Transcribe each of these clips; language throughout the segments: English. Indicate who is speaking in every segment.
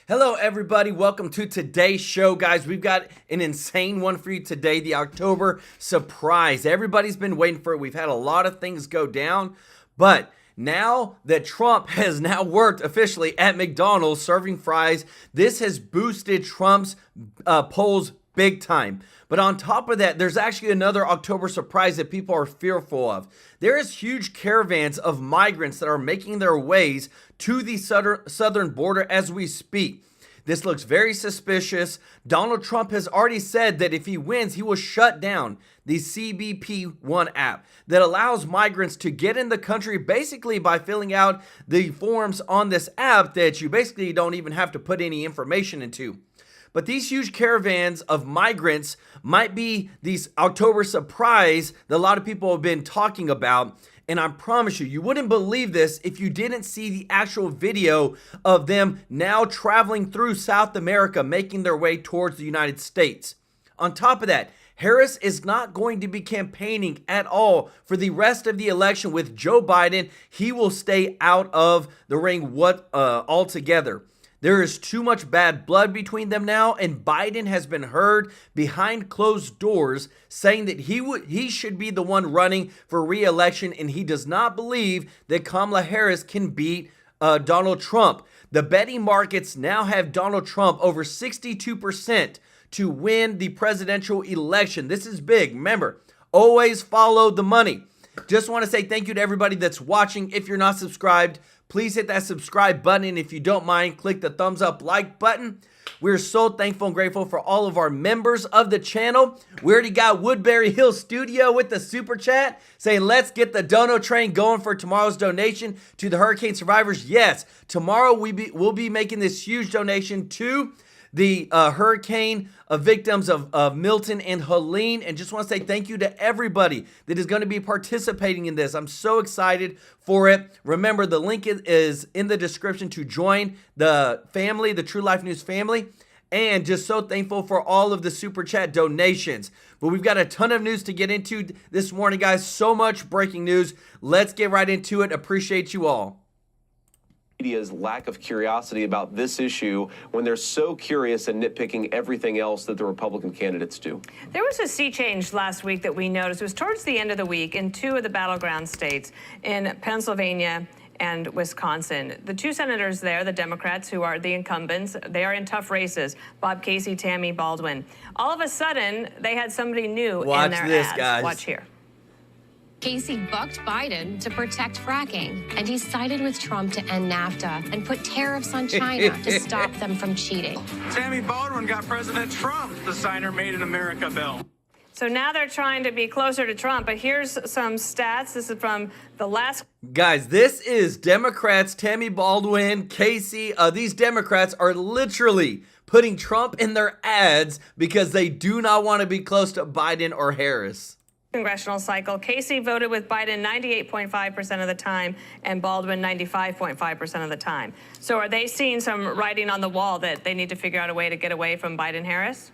Speaker 1: Hello, everybody. Welcome to today's show, guys. We've got an insane one for you today, the October surprise. Everybody's been waiting for it. We've had a lot of things go down, but now that Trump has now worked officially at McDonald's serving fries, this has boosted Trump's polls big time. But on top of that, there's actually another October surprise that people are fearful of. There is huge caravans of migrants that are making their ways to the southern border as we speak. This looks very suspicious. Donald Trump has already said that if he wins, he will shut down the CBP One app that allows migrants to get in the country basically by filling out the forms on this app that you basically don't even have to put any information into. But these huge caravans of migrants might be these October surprise that a lot of people have been talking about. And I promise you, you wouldn't believe this if you didn't see the actual video of them now traveling through South America, making their way towards the United States. On top of that, Harris is not going to be campaigning at all for the rest of the election with Joe Biden. He will stay out of the ring altogether. There is too much bad blood between them now, and Biden has been heard behind closed doors saying that he should be the one running for re-election, and he does not believe that Kamala Harris can beat Donald Trump. The betting markets now have Donald Trump over 62% to win the presidential election. This is big. Remember, always follow the money. Just want to say thank you to everybody that's watching. If you're not subscribed, please hit that subscribe button, and if you don't mind, click the thumbs up like button. We're so thankful and grateful for all of our members of the channel. We already got Woodbury Hill Studio with the super chat saying, let's get the dono train going for tomorrow's donation to the hurricane survivors. Yes, tomorrow we'll be making this huge donation to the hurricane victims of Milton and Helene. And just want to say thank you to everybody that is going to be participating in this. I'm so excited for it. Remember, the link is in the description to join the family, the True Life News family. And just so thankful for all of the super chat donations. But we've got a ton of news to get into this morning, guys. So much breaking news. Let's get right into it. Appreciate you all.
Speaker 2: Media's lack of curiosity about this issue when they're so curious and nitpicking everything else that the Republican candidates do.
Speaker 3: There was a sea change last week that we noticed. It was towards the end of the week in two of the battleground states, in Pennsylvania and Wisconsin. The two senators there, the Democrats, who are the incumbents, they are in tough races. Bob Casey, Tammy Baldwin. All of a sudden, they had somebody new in their ads.
Speaker 1: Guys.
Speaker 3: Watch here.
Speaker 4: Casey bucked Biden to protect fracking, and he sided with Trump to end NAFTA and put tariffs on China to stop them from cheating.
Speaker 5: Tammy Baldwin got President Trump to sign her Made in America bill.
Speaker 3: So now they're trying to be closer to Trump, but here's some stats. This is from the last...
Speaker 1: Guys, this is Democrats, Tammy Baldwin, Casey. These Democrats are literally putting Trump in their ads because they do not want to be close to Biden or Harris.
Speaker 3: Congressional cycle. Casey voted with Biden 98.5% of the time and Baldwin 95.5% of the time. So are they seeing some writing on the wall that they need to figure out a way to get away from Biden-Harris?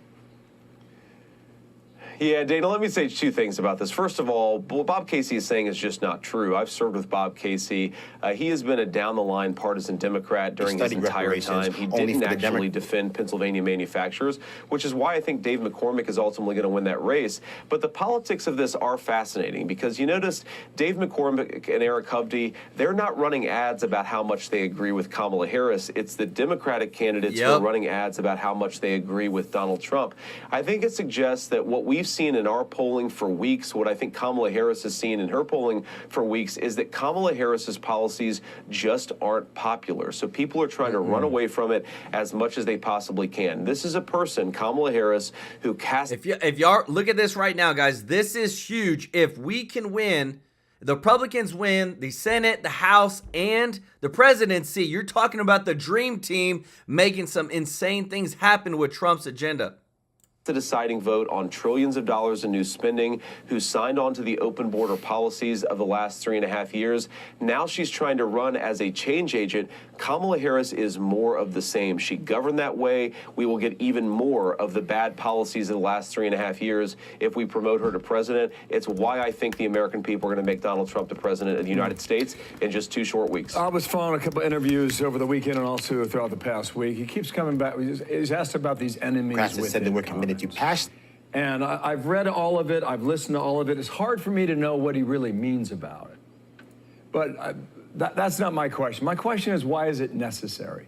Speaker 2: Yeah, Dana, let me say two things about this. First of all, what Bob Casey is saying is just not true. I've served with Bob Casey. He has been a down-the-line partisan Democrat during his entire time. He didn't actually defend Pennsylvania manufacturers, which is why I think Dave McCormick is ultimately going to win that race. But the politics of this are fascinating because you notice Dave McCormick and Eric Hovde, they're not running ads about how much they agree with Kamala Harris. It's the Democratic candidates who are running ads about how much they agree with Donald Trump. I think it suggests that what we've seen in our polling for weeks, what I think Kamala Harris has seen in her polling for weeks, is that Kamala Harris's policies just aren't popular. So people are trying to run away from it as much as they possibly can. This is a person, Kamala Harris, who casts...
Speaker 1: If y'all look at this right now, guys, this is huge. If we can win, the Republicans win the Senate, the House, and the presidency, you're talking about the dream team making some insane things happen with Trump's agenda.
Speaker 2: the deciding vote on trillions of dollars in new spending, who signed on to the open border policies of the last 3.5 years. Now she's trying to run as a change agent. Kamala Harris is more of the same. She governed that way. We will get even more of the bad policies of the last 3.5 years if we promote her to president. It's why I think the American people are going to make Donald Trump the president of the United States in just 2 short weeks.
Speaker 6: I was following a couple of interviews over the weekend and also throughout the past week. He keeps coming back. He's asked about these enemies.
Speaker 7: Democrats said they were committed to pass.
Speaker 6: And I've read all of it. I've listened to all of it. It's hard for me to know what he really means about it. But that's not my question. My question is, why is it necessary?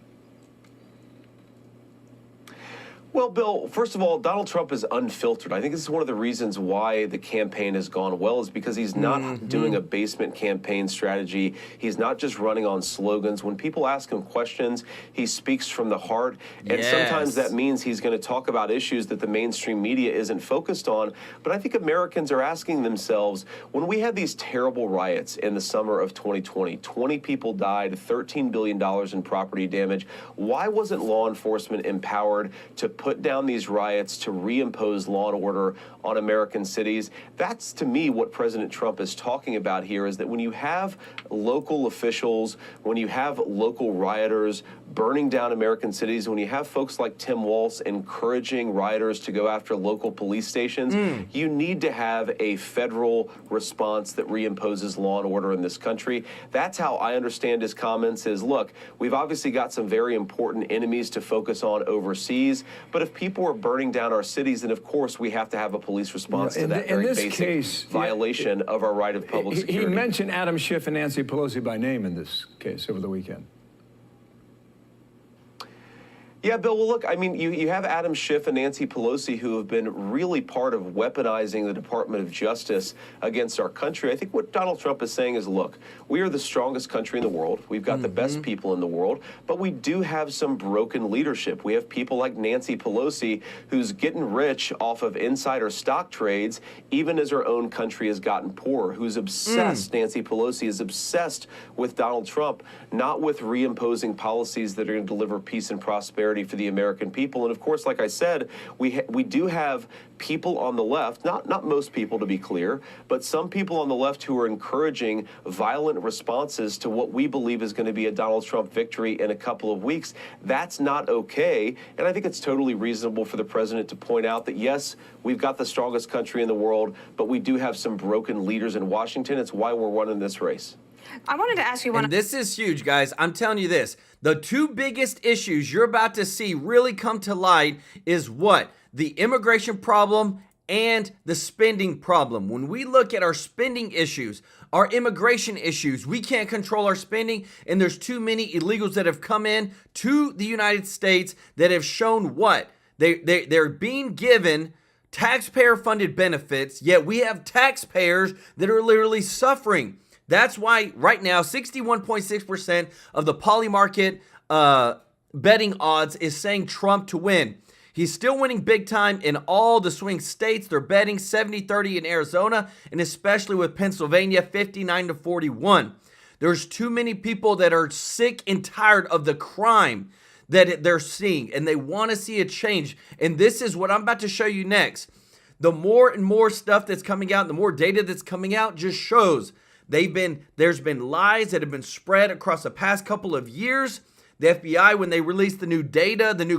Speaker 2: Well, Bill, first of all, Donald Trump is unfiltered. I think this is one of the reasons why the campaign has gone well, is because he's not doing a basement campaign strategy. He's not just running on slogans. When people ask him questions, he speaks from the heart. And sometimes that means he's going to talk about issues that the mainstream media isn't focused on. But I think Americans are asking themselves, when we had these terrible riots in the summer of 2020, 20 people died, $13 billion in property damage, why wasn't law enforcement empowered to put down these riots, to reimpose law and order on American cities? That's, to me, what President Trump is talking about here, is that when you have local officials, when you have local rioters burning down American cities, when you have folks like Tim Walz encouraging rioters to go after local police stations, you need to have a federal response that reimposes law and order in this country. That's how I understand his comments is, look, we've obviously got some very important enemies to focus on overseas, but if people are burning down our cities, then of course we have to have a police response to that very basic violation of our right of public security.
Speaker 6: He mentioned Adam Schiff and Nancy Pelosi by name in this case over the weekend.
Speaker 2: Yeah, Bill, well, look, I mean, you have Adam Schiff and Nancy Pelosi, who have been really part of weaponizing the Department of Justice against our country. I think what Donald Trump is saying is, look, we are the strongest country in the world. We've got the best people in the world, but we do have some broken leadership. We have people like Nancy Pelosi, who's getting rich off of insider stock trades, even as her own country has gotten poorer, who's obsessed, Nancy Pelosi is obsessed with Donald Trump, not with reimposing policies that are going to deliver peace and prosperity for the American people. And of course, like I said, we do have people on the left, not most people to be clear, but some people on the left who are encouraging violent responses to what we believe is going to be a Donald Trump victory in a couple of weeks. That's not okay. And I think it's totally reasonable for the president to point out that, yes, we've got the strongest country in the world, but we do have some broken leaders in Washington. It's why we're running this race.
Speaker 3: I wanted to ask you one.
Speaker 1: And this is huge, guys. I'm telling you this. The 2 biggest issues you're about to see really come to light is what? The immigration problem and the spending problem. When we look at our spending issues, our immigration issues, we can't control our spending, and there's too many illegals that have come in to the United States that have shown what? They're being given taxpayer-funded benefits, yet we have taxpayers that are literally suffering. That's why right now 61.6% of the poly market betting odds is saying Trump to win. He's still winning big time in all the swing states. They're betting 70-30 in Arizona, and especially with Pennsylvania, 59-41. There's too many people that are sick and tired of the crime that they're seeing, and they want to see a change. And this is what I'm about to show you next. The more and more stuff that's coming out, the more data that's coming out just shows there's been lies that have been spread across the past couple of years. The FBI, when they released the new data, the new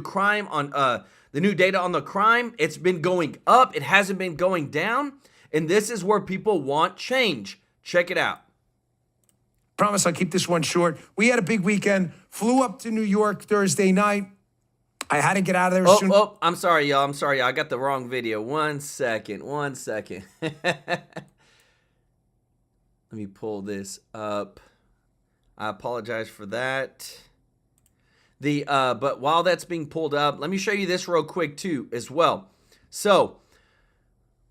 Speaker 1: data on the crime, it's been going up. It hasn't been going down. And this is where people want change. Check it out.
Speaker 8: Promise I'll keep this one short. We had a big weekend. Flew up to New York Thursday night. I had to get out of there soon.
Speaker 1: Oh, I'm sorry, y'all. I'm sorry. I got the wrong video. One second. Let me pull this up. I apologize for that. But while that's being pulled up, let me show you this real quick too as well. So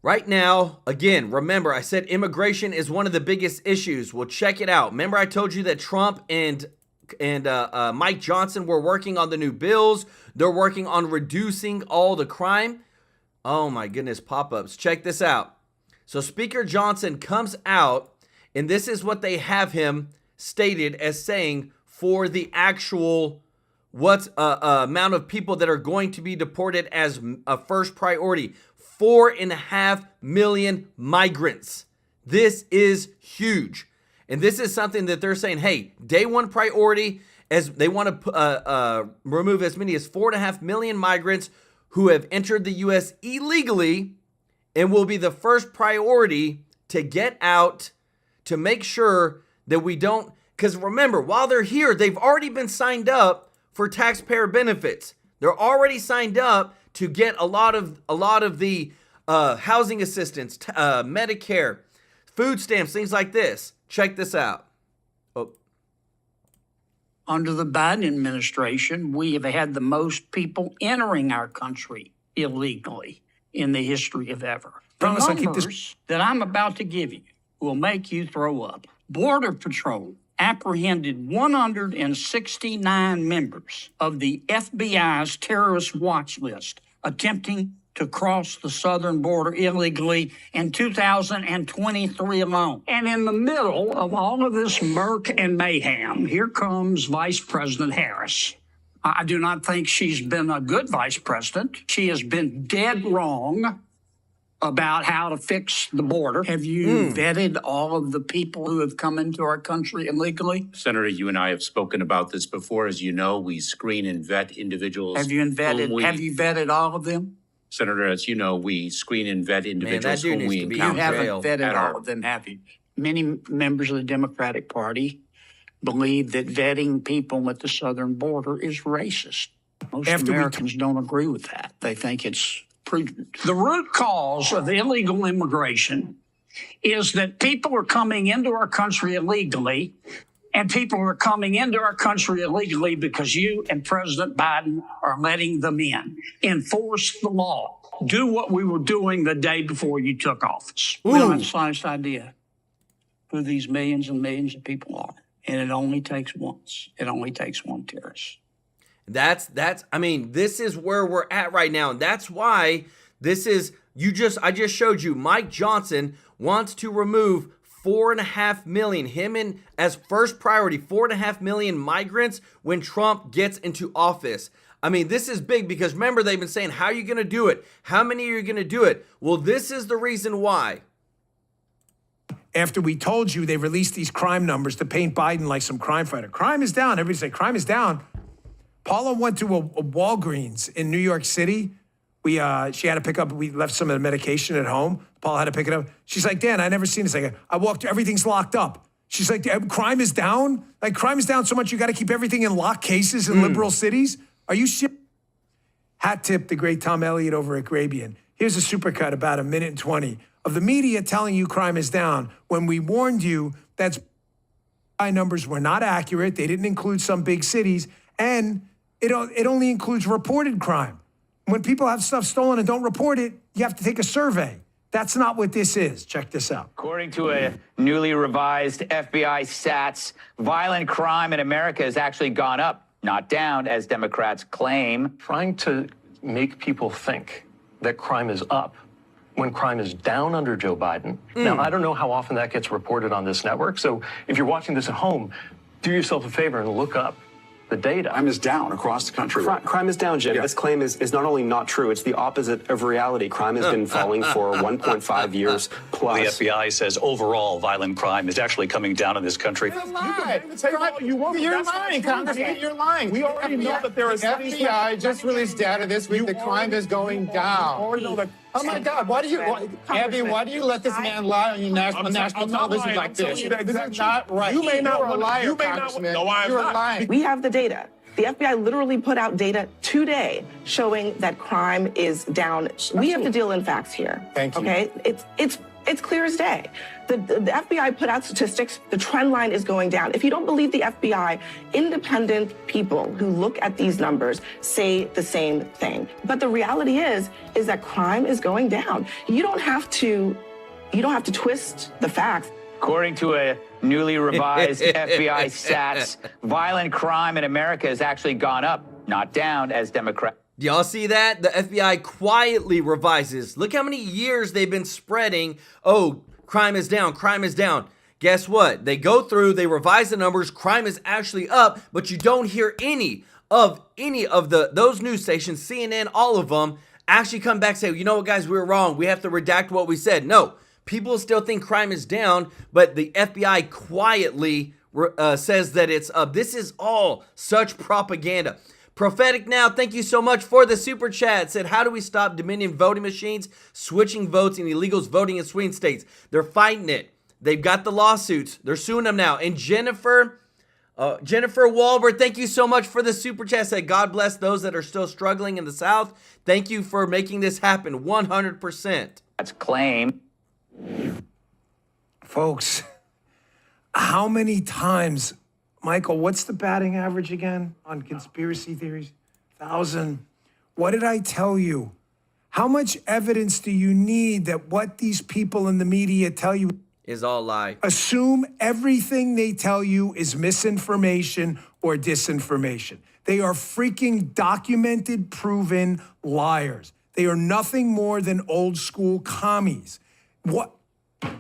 Speaker 1: right now, again, remember I said immigration is one of the biggest issues. Well, check it out. Remember I told you that Trump and Mike Johnson were working on the new bills. They're working on reducing all the crime. Oh my goodness, pop-ups. Check this out. So Speaker Johnson comes out, and this is what they have him stated as saying for the actual what's amount of people that are going to be deported as a first priority? 4.5 million migrants. This is huge. And this is something that they're saying, hey, day one priority, as they want to remove as many as 4.5 million migrants who have entered the U.S. illegally, and will be the first priority to get out, to make sure that we don't, because remember, while they're here, they've already been signed up for taxpayer benefits. They're already signed up to get a lot of the housing assistance, Medicare, food stamps, things like this. Check this out.
Speaker 9: Under the Biden administration, we have had the most people entering our country illegally in the history of ever. The numbers that I'm about to give you will make you throw up. Border Patrol apprehended 169 members of the FBI's terrorist watch list attempting to cross the southern border illegally in 2023 alone. And in the middle of all of this murk and mayhem, here comes Vice President Harris. I do not think she's been a good vice president. She has been dead wrong about how to fix the border. Have you vetted all of the people who have come into our country illegally?
Speaker 10: Senator, you and I have spoken about this before. As you know, we screen and vet individuals.
Speaker 9: Have you vetted all of them?
Speaker 10: Senator, as you know, we screen and vet individuals whom we encounter.
Speaker 9: You haven't vetted all of them, have you? Many members of the Democratic Party believe that vetting people at the southern border is racist. Most Americans don't agree with that. They think it's prudent. The root cause of illegal immigration is that people are coming into our country illegally, and people are coming into our country illegally because you and President Biden are letting them in. Enforce the law. Do what we were doing the day before you took office. We don't have the slightest idea who these millions and millions of people are. And it only takes once. It only takes one terrorist.
Speaker 1: I mean, this is where we're at right now. And that's why this is, I just showed you, Mike Johnson wants to remove 4.5 million, him in as first priority, 4.5 million migrants when Trump gets into office. I mean, this is big because remember, they've been saying, how are you going to do it? How many are you going to do it? Well, this is the reason why.
Speaker 8: After we told you they released these crime numbers to paint Biden like some crime fighter. Crime is down. Everybody say crime is down. Paula went to a Walgreens in New York City. She had to pick up, we left some of the medication at home. Paula had to pick it up. She's like, Dan, I never seen this. I walked, everything's locked up. She's like, crime is down? Like, crime is down so much you got to keep everything in locked cases in liberal cities? Are you serious? Hat tip the great Tom Elliott over at Grabian. Here's a supercut about 1:20 of the media telling you crime is down when we warned you that numbers were not accurate. They didn't include some big cities, and it only includes reported crime. When people have stuff stolen and don't report it, you have to take a survey. That's not what this is. Check this out.
Speaker 11: According to a newly revised FBI stats, violent crime in America has actually gone up, not down, as Democrats claim.
Speaker 12: Trying to make people think that crime is up when crime is down under Joe Biden. Now, I don't know how often that gets reported on this network. So if you're watching this at home, do yourself a favor and look up the data.
Speaker 13: Crime is down across the country.
Speaker 2: Crime is down, Jim. Yeah. This claim is not only not true, it's the opposite of reality. Crime has been falling for 1.5 years plus.
Speaker 14: The FBI says overall violent crime is actually coming down in this country.
Speaker 15: You're lying, Congressman. You're lying. We already know that there is... The FBI just released data this week that crime is going down. Oh my God! Why do you, Abby? Why do you let this man lie on your national television like this? This is not right. You may not. You're a liar, Congressman. No, I'm not. Lying.
Speaker 16: We have the data. The FBI literally put out data today showing that crime is down. We have to deal in facts here.
Speaker 15: Thank you.
Speaker 16: Okay, it's clear as day. The FBI put out statistics. The trend line is going down. If you don't believe the FBI, independent people who look at these numbers say the same thing. But the reality is that crime is going down. You don't have to twist the facts.
Speaker 11: According to a newly revised FBI stats, violent crime in America has actually gone up, not down, as Democrats.
Speaker 1: Do y'all see that? The FBI quietly revises. Look how many years they've been spreading. Oh, crime is down, crime is down. Guess what? They go through, they revise the numbers, crime is actually up, but you don't hear any of any of those news stations, CNN, all of them, actually come back and say, you know what, guys, we were wrong. We have to redact what we said. No, people still think crime is down, but the FBI quietly says that it's up. This is all such propaganda. Prophetic Now, thank you so much for the super chat. Said, how do we stop Dominion voting machines switching votes and illegals voting in swing states? They're fighting it. They've got the lawsuits. They're suing them now. And Jennifer Walbert, thank you so much for the super chat. Said, God bless those that are still struggling in the South. Thank you for making this happen 100%.
Speaker 11: That's claim.
Speaker 8: Folks, how many times, Michael, what's the batting average again on conspiracy theories? 1,000. What did I tell you? How much evidence do you need that what these people in the media tell you
Speaker 1: is all lie?
Speaker 8: Assume everything they tell you is misinformation or disinformation. They are freaking documented, proven liars. They are nothing more than old school commies. What? All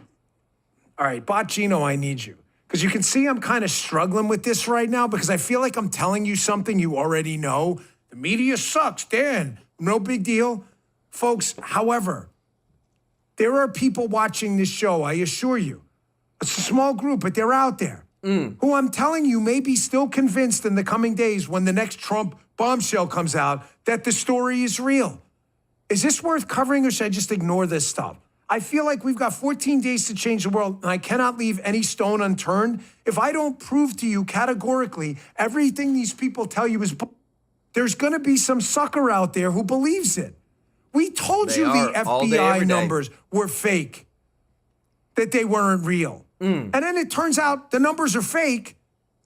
Speaker 8: right, Botchino, I need you. Because you can see I'm kind of struggling with this right now because I feel like I'm telling you something you already know. The media sucks, Dan. No big deal. Folks, however, there are people watching this show, I assure you. It's a small group, but they're out there. Who I'm telling you may be still convinced in the coming days when the next Trump bombshell comes out that the story is real. Is this worth covering or should I just ignore this stuff? I feel like we've got 14 days to change the world and I cannot leave any stone unturned. If I don't prove to you categorically everything these people tell you is there's going to be some sucker out there who believes it. We told you the FBI numbers were fake, that they weren't real. And then it turns out the numbers are fake.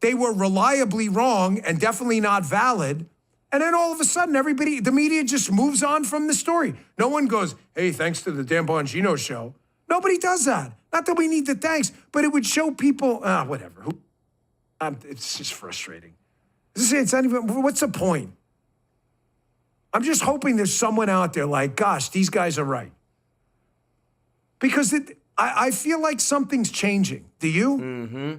Speaker 8: They were reliably wrong and definitely not valid. And then all of a sudden, the media just moves on from the story. No one goes, hey, thanks to the Dan Bongino show. Nobody does that. Not that we need the thanks, but it would show people, whatever. It's just frustrating. It's not even, what's the point? I'm just hoping there's someone out there like, gosh, these guys are right. Because I feel like something's changing. Do you? Mm-hmm.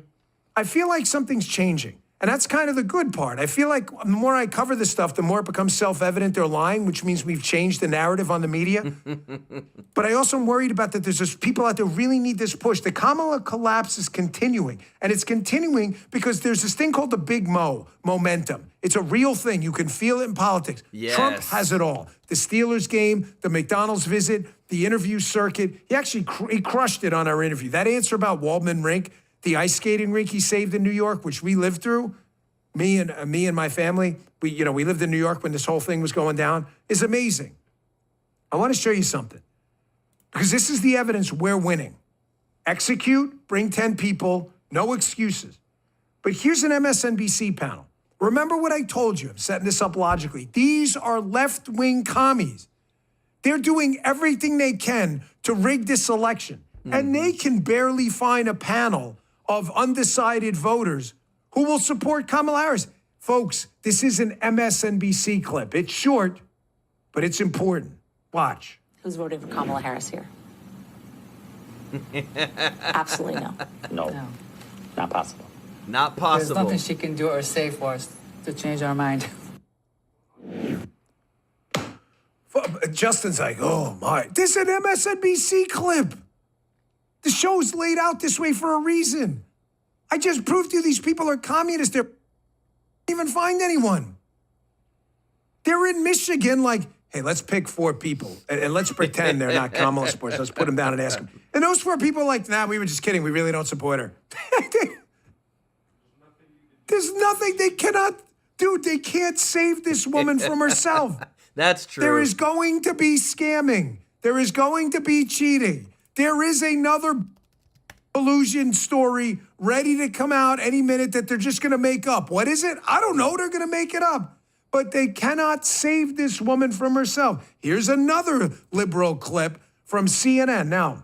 Speaker 8: I feel like something's changing. And that's kind of the good part. I feel like the more I cover this stuff, the more it becomes self-evident they're lying, which means we've changed the narrative on the media. But I also am worried about that there's just people out there who really need this push. The Kamala collapse is continuing. And it's continuing because there's this thing called the big momentum. It's a real thing. You can feel it in politics. Yes. Trump has it all. The Steelers game, the McDonald's visit, the interview circuit. He actually he crushed it on our interview. That answer about Waldman Rink, the ice skating rink he saved in New York, which we lived through, me and my family, we lived in New York when this whole thing was going down, is amazing. I want to show you something because this is the evidence we're winning. Execute, bring 10 people, no excuses. But here's an MSNBC panel. Remember what I told you. I'm setting this up logically. These are left-wing commies. They're doing everything they can to rig this election. And they can barely find a panel of undecided voters who will support Kamala Harris. Folks, this is an MSNBC clip. It's short, but it's important. Watch.
Speaker 13: Who's voting for Kamala Harris here? Absolutely no.
Speaker 11: No. Not possible.
Speaker 1: Not possible.
Speaker 17: There's nothing she can do or say for us to change our mind.
Speaker 8: Justin's like, oh my, this is an MSNBC clip. The show's laid out this way for a reason. I just proved to you these people are communists. They can't even find anyone. They're in Michigan like, hey, let's pick 4 people and let's pretend they're not Kamala supporters. Let's put them down and ask them. And those 4 people are like, nah, we were just kidding. We really don't support her. There's nothing they cannot do. They can't save this woman from herself.
Speaker 1: That's true.
Speaker 8: There is going to be scamming. There is going to be cheating. There is another collusion story ready to come out any minute that they're just going to make up. What is it? I don't know. They're going to make it up. But they cannot save this woman from herself. Here's another liberal clip from CNN. Now,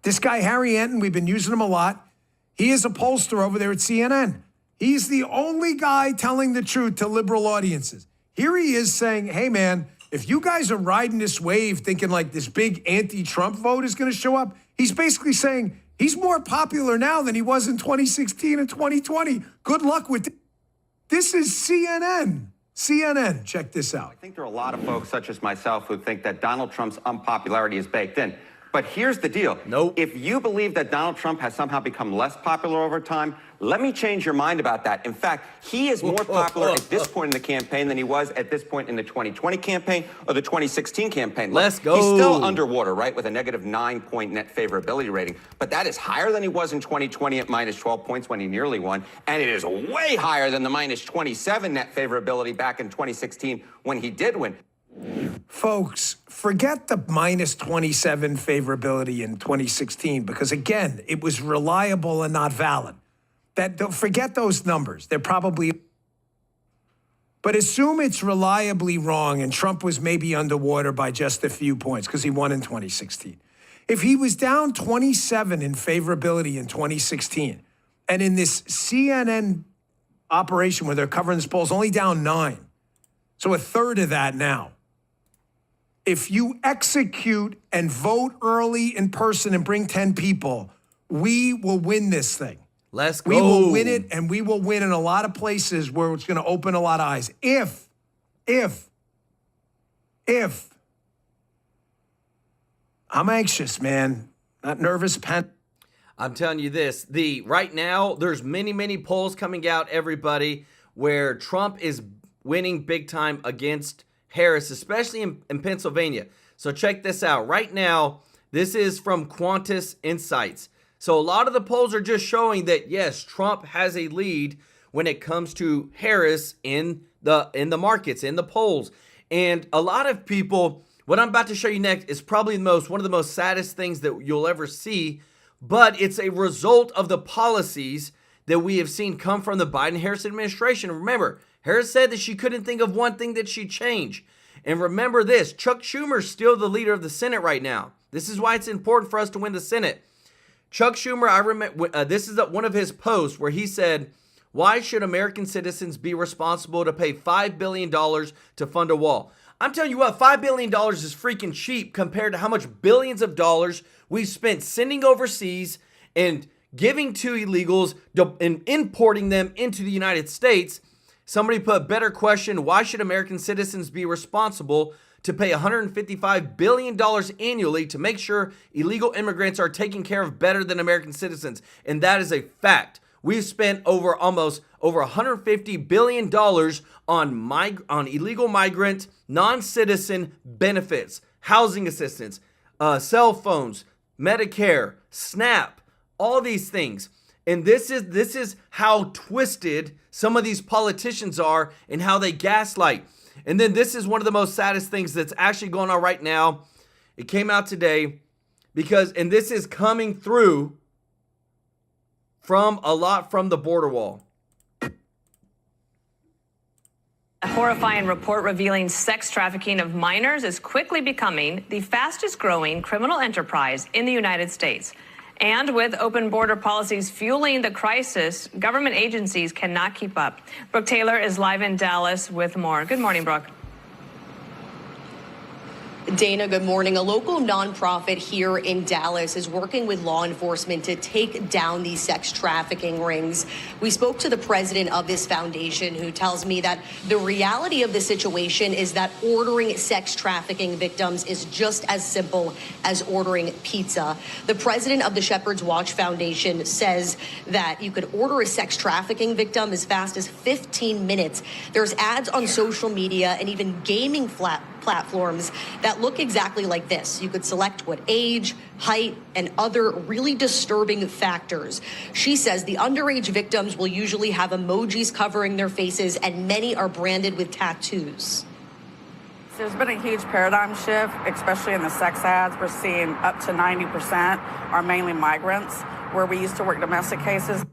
Speaker 8: this guy, Harry Anton, we've been using him a lot. He is a pollster over there at CNN. He's the only guy telling the truth to liberal audiences. Here he is saying, hey, man, if you guys are riding this wave thinking like this big anti-Trump vote is going to show up, he's basically saying he's more popular now than he was in 2016 and 2020. Good luck with it. This is CNN. CNN, check this out.
Speaker 18: I think there are a lot of folks, such as myself, who think that Donald Trump's unpopularity is baked in. But here's the deal.
Speaker 1: Nope.
Speaker 18: If you believe that Donald Trump has somehow become less popular over time, let me change your mind about that. In fact, he is more popular at this point in the campaign than he was at this point in the 2020 campaign or the 2016 campaign.
Speaker 1: Let's go.
Speaker 18: He's still underwater, right, with a negative 9-point net favorability rating. But that is higher than he was in 2020 at minus 12 points when he nearly won. And it is way higher than the minus 27 net favorability back in 2016 when he did win.
Speaker 8: Folks, forget the minus 27 favorability in 2016 because, again, it was reliable and not valid. Forget those numbers. They're probably... But assume it's reliably wrong and Trump was maybe underwater by just a few points because he won in 2016. If he was down 27 in favorability in 2016 and in this CNN operation where they're covering this polls only down 9, so a third of that now. If you execute and vote early in person and bring 10 people, we will win this thing.
Speaker 1: Let's go.
Speaker 8: We will win it, and we will win in a lot of places where it's going to open a lot of eyes. If I'm anxious, man, not nervous,
Speaker 1: I'm telling you this, right now, there's many polls coming out, everybody, where Trump is winning big time against Harris, especially in Pennsylvania. So check this out. Right now, this is from Quantus Insights. So a lot of the polls are just showing that, yes, Trump has a lead when it comes to Harris in the markets, in the polls. And a lot of people, what I'm about to show you next is probably one of the most saddest things that you'll ever see, but it's a result of the policies that we have seen come from the Biden-Harris administration. Remember, Harris said that she couldn't think of one thing that she'd change. And remember this, Chuck Schumer's still the leader of the Senate right now. This is why it's important for us to win the Senate. Chuck Schumer, I remember, this is one of his posts where he said, why should American citizens be responsible to pay $5 billion to fund a wall? I'm telling you what, $5 billion is freaking cheap compared to how much billions of dollars we've spent sending overseas and giving to illegals and importing them into the United States. Somebody put a better question, why should American citizens be responsible to pay $155 billion annually to make sure illegal immigrants are taken care of better than American citizens? And that is a fact. We've spent over $150 billion on illegal migrant, non-citizen benefits, housing assistance, cell phones, Medicare, SNAP, all these things. And this is how twisted some of these politicians are and how they gaslight. And then this is one of the most saddest things that's actually going on right now. It came out today and this is coming through from the border wall.
Speaker 3: A horrifying report revealing sex trafficking of minors is quickly becoming the fastest growing criminal enterprise in the United States. And with open border policies fueling the crisis, government agencies cannot keep up. Brooke Taylor is live in Dallas with more. Good morning, Brooke.
Speaker 19: Dana, good morning. A local nonprofit here in Dallas is working with law enforcement to take down these sex trafficking rings. We spoke to the president of this foundation, who tells me that the reality of the situation is that ordering sex trafficking victims is just as simple as ordering pizza. The president of the Shepherd's Watch Foundation says that you could order a sex trafficking victim as fast as 15 minutes. There's ads on social media and even gaming platforms that look exactly like this. You could select what age, height, and other really disturbing factors. She says the underage victims will usually have emojis covering their faces, and many are branded with tattoos.
Speaker 20: There's been a huge paradigm shift, especially in the sex ads. We're seeing up to 90% are mainly migrants, where we used to work domestic cases.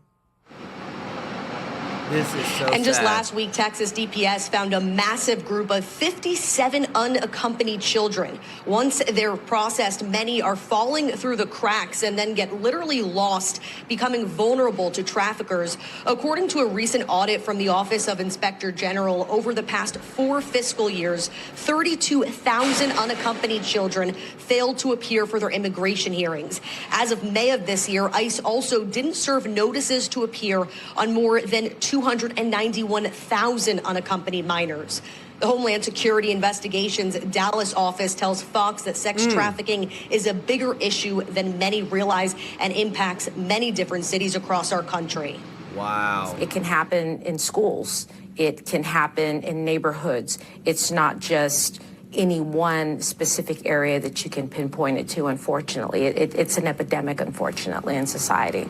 Speaker 1: This is so
Speaker 19: And just
Speaker 1: sad.
Speaker 19: last week, Texas DPS found a massive group of 57 unaccompanied children. Once they're processed, many are falling through the cracks and then get literally lost, becoming vulnerable to traffickers. According to a recent audit from the Office of Inspector General, over the past 4 fiscal years, 32,000 unaccompanied children failed to appear for their immigration hearings. As of May of this year, ICE also didn't serve notices to appear on more than 200 291,000 unaccompanied minors. The Homeland Security Investigations Dallas office tells Fox that sex trafficking is a bigger issue than many realize and impacts many different cities across our country.
Speaker 1: Wow.
Speaker 21: It can happen in schools. It can happen in neighborhoods. It's not just any one specific area that you can pinpoint it to, unfortunately. It's an epidemic, unfortunately, in society.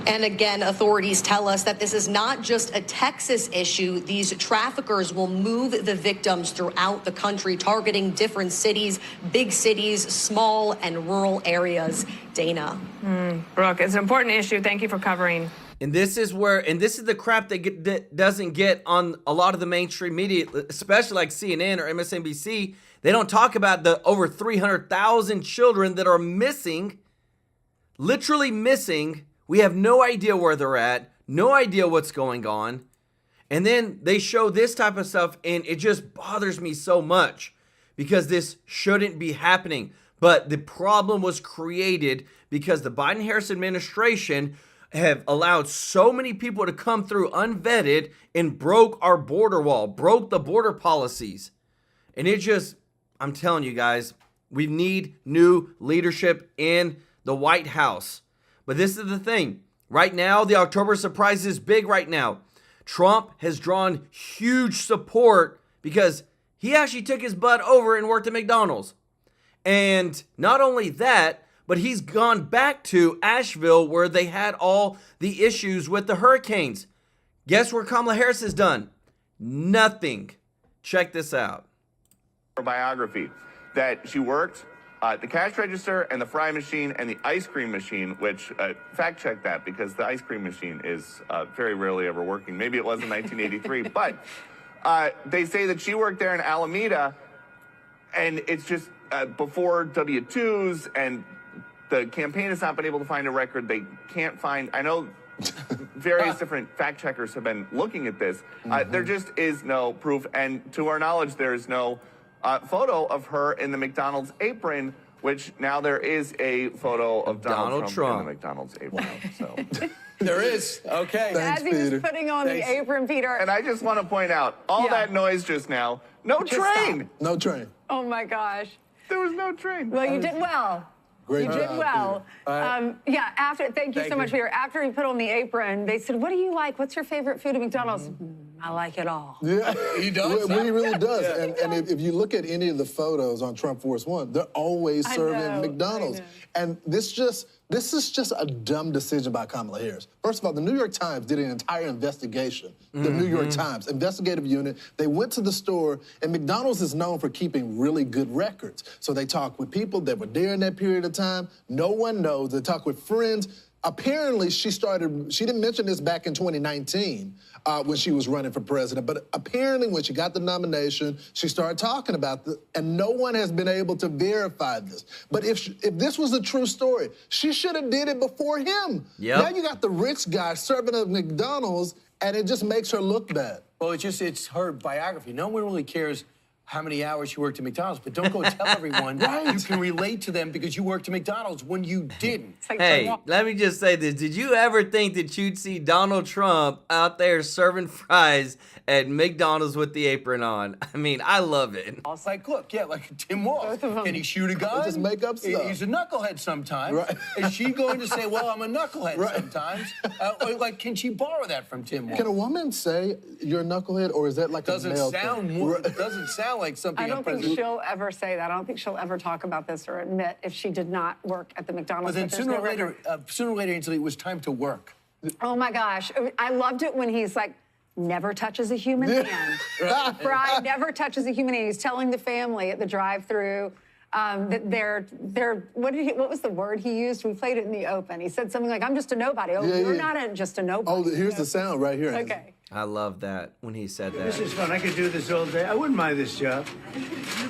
Speaker 19: And again, authorities tell us that this is not just a Texas issue. These traffickers will move the victims throughout the country, targeting different cities, big cities, small and rural areas. Dana.
Speaker 3: Brooke, it's an important issue. Thank you for covering.
Speaker 1: And this is the crap that doesn't get on a lot of the mainstream media, especially like CNN or MSNBC. They don't talk about the over 300,000 children that are missing, literally missing. We have no idea where they're at, no idea what's going on. And then they show this type of stuff, and it just bothers me so much because this shouldn't be happening. But the problem was created because the Biden-Harris administration have allowed so many people to come through unvetted and broke our border wall, broke the border policies. And it just, I'm telling you guys, we need new leadership in the White House. But this is the thing. Right now, the October surprise is big right now. Trump has drawn huge support because he actually took his butt over and worked at McDonald's. And not only that, but he's gone back to Asheville where they had all the issues with the hurricanes. Guess where Kamala Harris has done? Nothing. Check this out.
Speaker 22: Her biography, that she worked the cash register and the fry machine and the ice cream machine, which fact check that because the ice cream machine is very rarely ever working. Maybe it was in 1983, but they say that she worked there in Alameda, and it's just before W-2s, and the campaign has not been able to find a record. They can't find, I know various different fact checkers have been looking at this. There just is no proof, and to our knowledge, there is no photo of her in the McDonald's apron, which now there is a photo of Donald Trump in the McDonald's apron. So
Speaker 23: there is. Okay.
Speaker 24: As he was putting on the apron, Peter.
Speaker 22: And I just want to point out, all that noise just now, no train.
Speaker 23: No train.
Speaker 24: Oh my gosh.
Speaker 22: There was no train.
Speaker 24: Well, you did well.
Speaker 23: Great
Speaker 24: you
Speaker 23: job,
Speaker 24: did well. Yeah, thank you so much, Peter. After he put on the apron, they said, what do you like? What's your favorite food at McDonald's? I like it all.
Speaker 23: Yeah, he does. He really does. Yeah. And if you look at any of the photos on Trump Force One, they're always serving McDonald's. And this is just a dumb decision by Kamala Harris. First of all, the New York Times did an entire investigation. The New York Times, investigative unit, they went to the store, and McDonald's is known for keeping really good records. So they talked with people that were there in that period of time. No one knows. They talked with friends. Apparently, she didn't mention this back in 2019 when she was running for president, but apparently when she got the nomination, she started talking about this, and no one has been able to verify this. But if this was a true story, she should have did it before him. Yep. Now you got the rich guy serving at McDonald's, and it just makes her look bad. Well, it's her biography. No one really cares how many hours you worked at McDonald's, but don't go tell everyone you can relate to them because you worked at McDonald's when you didn't.
Speaker 1: Hey, let me just say this. Did you ever think that you'd see Donald Trump out there serving fries at McDonald's with the apron on? I mean, I love it.
Speaker 23: It's like, look, like Tim Wolf. Can he shoot a gun? Just make up stuff. He's a knucklehead sometimes. Right. Is she going to say, well, I'm a knucklehead sometimes? Or can she borrow that from Tim Wolf? Can a woman say you're a knucklehead, or is that like a male thing? It doesn't sound like something.
Speaker 24: I don't think she'll ever say that. I don't think she'll ever talk about this or admit if she did not work at the McDonald's.
Speaker 23: But then sooner or later, Ainsley, it was time to work.
Speaker 24: Oh my gosh. I loved it when he's like, never touches a human hand. Fry never touches a human hand. He's telling the family at the drive-thru that they're what was the word he used? We played it in the open. He said something like, I'm just a nobody. Oh, you're not just a nobody.
Speaker 23: Oh, here's the sound right here.
Speaker 24: Okay.
Speaker 1: I love that when he said that.
Speaker 25: This is fun. I could do this all day. I wouldn't mind this job.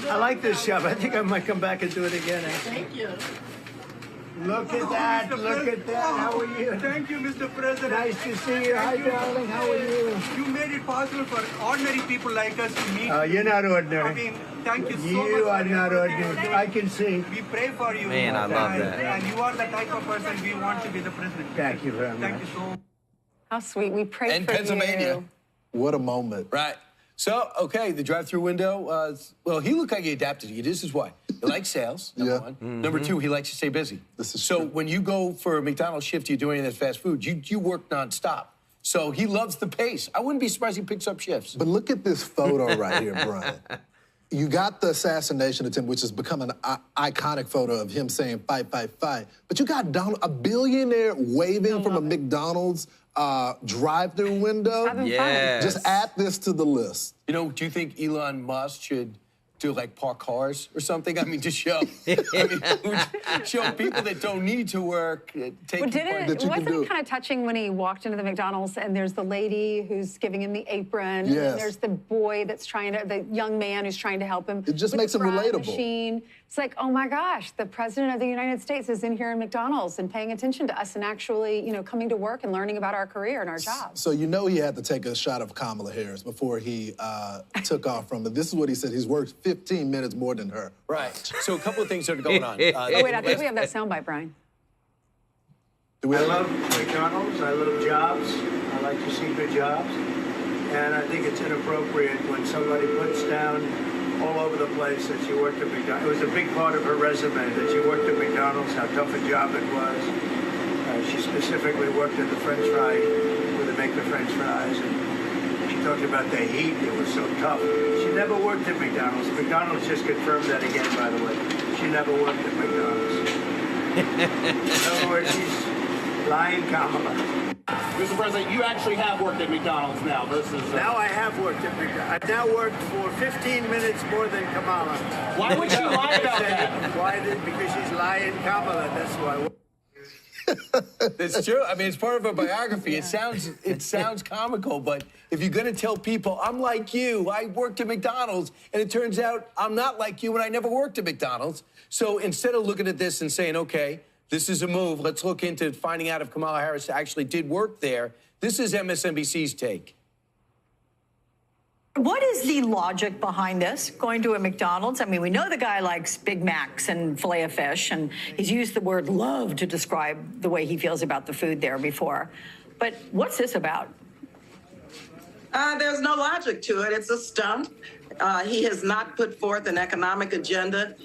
Speaker 25: I like this job. I think I might come back and do it again.
Speaker 24: Thank you.
Speaker 25: Look at that. Look at that. How are you?
Speaker 5: Thank you, Mr. President.
Speaker 25: Nice to see you. Hi, darling. How are you?
Speaker 5: You made it possible for ordinary people like us to meet.
Speaker 25: You're not ordinary.
Speaker 5: I mean, thank you so much.
Speaker 25: You are not ordinary. I can see.
Speaker 5: We pray for you.
Speaker 1: Man, I love that.
Speaker 5: And you are the type of person we want to be the president.
Speaker 25: Thank you very much.
Speaker 5: Thank you so much.
Speaker 24: How sweet. We prayed
Speaker 4: and
Speaker 24: for
Speaker 4: Pennsylvania.
Speaker 24: you.
Speaker 23: What a moment.
Speaker 4: Right. So, okay, the drive-through window, well, he looked like he adapted to you. This is why. He likes sales, number one. Number two, he likes to stay busy. So when you go for a McDonald's shift, you're doing this fast food, you work nonstop. So he loves the pace. I wouldn't be surprised he picks up shifts.
Speaker 23: But look at this photo right here, Brian. You got the assassination attempt, which has become an iconic photo of him saying, fight, fight, fight. But you got Donald, a billionaire waving from a McDonald's drive-through window.
Speaker 1: Yes.
Speaker 23: Just add this to the list.
Speaker 4: You know, do you think Elon Musk should do like park cars or something? I mean, to show, show people that don't need to work, take
Speaker 24: Wasn't it
Speaker 23: it.
Speaker 24: kind of touching when he walked into the McDonald's and there's the lady who's giving him the apron, and then there's the boy that's the young man who's trying to help him.
Speaker 23: It just
Speaker 24: with
Speaker 23: makes
Speaker 24: the
Speaker 23: him
Speaker 24: fry
Speaker 23: relatable.
Speaker 24: Machine. It's like, oh my gosh, the president of the United States is in here in McDonald's and paying attention to us and actually, you know, coming to work and learning about our career and our jobs.
Speaker 23: So you know he had to take a shot of Kamala Harris before he took off from it. This is what he said. He's worked 15 minutes more than her.
Speaker 4: Right. So a couple of things that are going on.
Speaker 24: Oh, wait, I think we have that soundbite, Brian.
Speaker 25: I love McDonald's. I love jobs. I like to see good jobs. And I think it's inappropriate when somebody puts down all over the place that she worked at McDonald's. It was a big part of her resume that she worked at McDonald's, how tough a job it was. She specifically worked at the French fry, where they make the French fries. And she talked about the heat. It was so tough. She never worked at McDonald's. McDonald's just confirmed that again, by the way. She never worked at McDonald's. In other words, she's lying Kamala.
Speaker 22: Mr. President, you actually have worked at McDonald's now versus...
Speaker 25: Now I have worked at McDonald's. I've now worked for 15 minutes more than Kamala.
Speaker 22: Why would she lie about that?
Speaker 25: Why? Because she's lying Kamala, that's why.
Speaker 4: It's true. I mean, it's part of a biography. It sounds comical, but if you're going to tell people, I'm like you, I worked at McDonald's, and it turns out I'm not like you and I never worked at McDonald's. So instead of looking at this and saying, okay, this is a move, let's look into finding out if Kamala Harris actually did work there, this is MSNBC's take.
Speaker 6: What is the logic behind this, going to a McDonald's? I mean, we know the guy likes Big Macs and filet of fish, and he's used the word love to describe the way he feels about the food there before. But what's this about?
Speaker 7: There's no logic to it. It's a stunt. He has not put forth an economic agenda.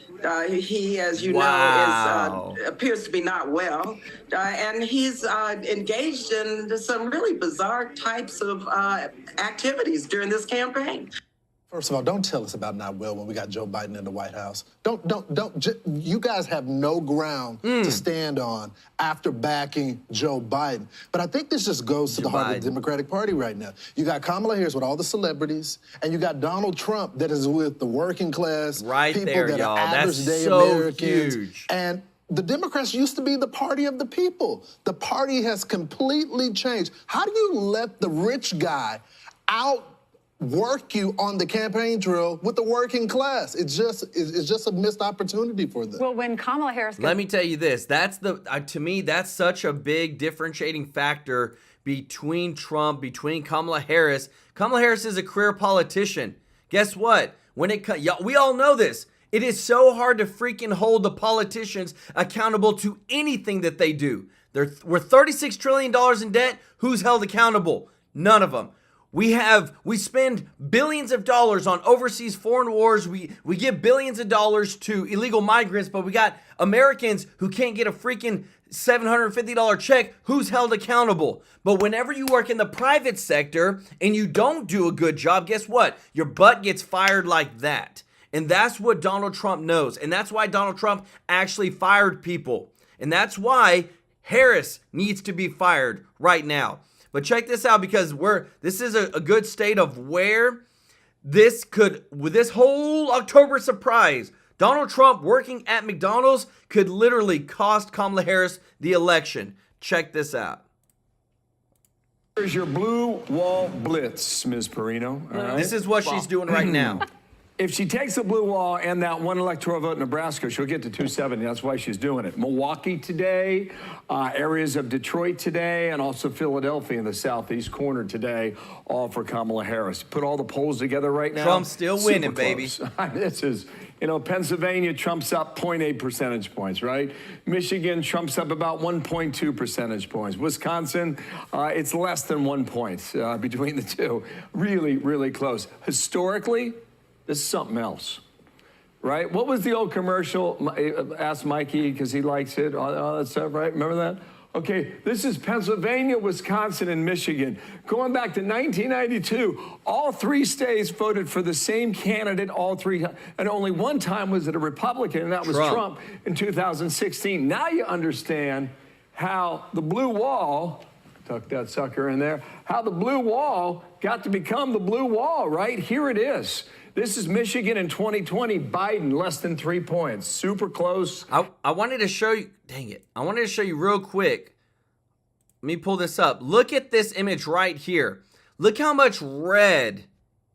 Speaker 7: He, as you know, appears to be not well. And he's engaged in some really bizarre types of activities during this campaign.
Speaker 23: First of all, don't tell us about not well when we got Joe Biden in the White House. You guys have no ground to stand on after backing Joe Biden. But I think this just goes to the heart of the Democratic Party right now. You got Kamala Harris with all the celebrities, and you got Donald Trump that is with the working class, people that are average day Americans.
Speaker 1: Huge.
Speaker 23: And the Democrats used to be the party of the people. The party has completely changed. How do you let the rich guy outwork you on the campaign trail with the working class? It's just a missed opportunity for them.
Speaker 24: Well, when Kamala Harris...
Speaker 1: Let me tell you this. That's to me, that's such a big differentiating factor between Trump, between Kamala Harris. Kamala Harris is a career politician. Guess what? We all know this. It is so hard to freaking hold the politicians accountable to anything that they do. We're $36 trillion in debt. Who's held accountable? None of them. We spend billions of dollars on overseas foreign wars. We give billions of dollars to illegal migrants, but we got Americans who can't get a freaking $750 check. Who's held accountable? But whenever you work in the private sector and you don't do a good job, guess what? Your butt gets fired like that. And that's what Donald Trump knows. And that's why Donald Trump actually fired people. And that's why Harris needs to be fired right now. But check this out, because this is a good state of where this could, with this whole October surprise, Donald Trump working at McDonald's could literally cost Kamala Harris the election. Check this out.
Speaker 9: Here's your blue wall blitz, Ms. Perino. All right?
Speaker 1: This is what she's doing right now.
Speaker 9: If she takes the blue wall and that one electoral vote in Nebraska, she'll get to 270. That's why she's doing it. Milwaukee today, areas of Detroit today, and also Philadelphia in the southeast corner today, all for Kamala Harris. Put all the polls together right now.
Speaker 1: Trump's still winning, baby.
Speaker 9: This is You know, Pennsylvania trumps up 0.8 percentage points, right? Michigan trumps up about 1.2 percentage points. Wisconsin, it's less than 1 point between the two. Really, really close. Historically, this is something else, right? What was the old commercial? Ask Mikey because he likes it, all that stuff, right? Remember that? Okay, this is Pennsylvania, Wisconsin, and Michigan. Going back to 1992, all three states voted for the same candidate, all three, and only one time was it a Republican, and that was Trump in 2016. Now you understand how the blue wall, tuck that sucker in there, how the blue wall got to become the blue wall, right? Here it is. This is Michigan in 2020, Biden less than 3 points, super close.
Speaker 1: I wanted to show you, dang it. I wanted to show you real quick. Let me pull this up. Look at this image right here. Look how much red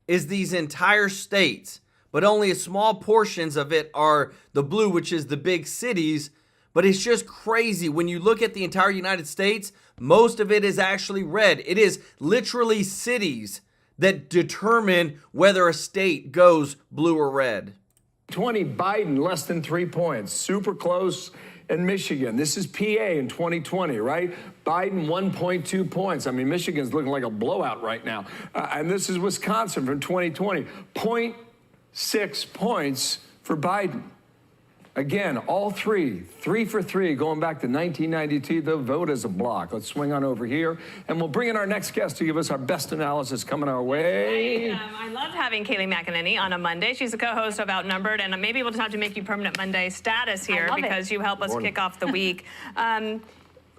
Speaker 1: is these entire states, but only a small portions of it are the blue, which is the big cities. But it's just crazy. When you look at the entire United States, most of it is actually red. It is literally cities that determine whether a state goes blue or red.
Speaker 9: 20, Biden less than 3 points, super close in Michigan. This is PA in 2020, right? Biden 1.2 points. I mean, Michigan's looking like a blowout right now. And this is Wisconsin from 2020, 0.6 points for Biden. Again, all three for three, going back to 1992, they'll vote as a block. Let's swing on over here, and we'll bring in our next guest to give us our best analysis coming our way.
Speaker 3: I love having Kayleigh McEnany on a Monday. She's a co-host of Outnumbered, and I may be able to talk to make you permanent Monday status here because you help us kick off the week.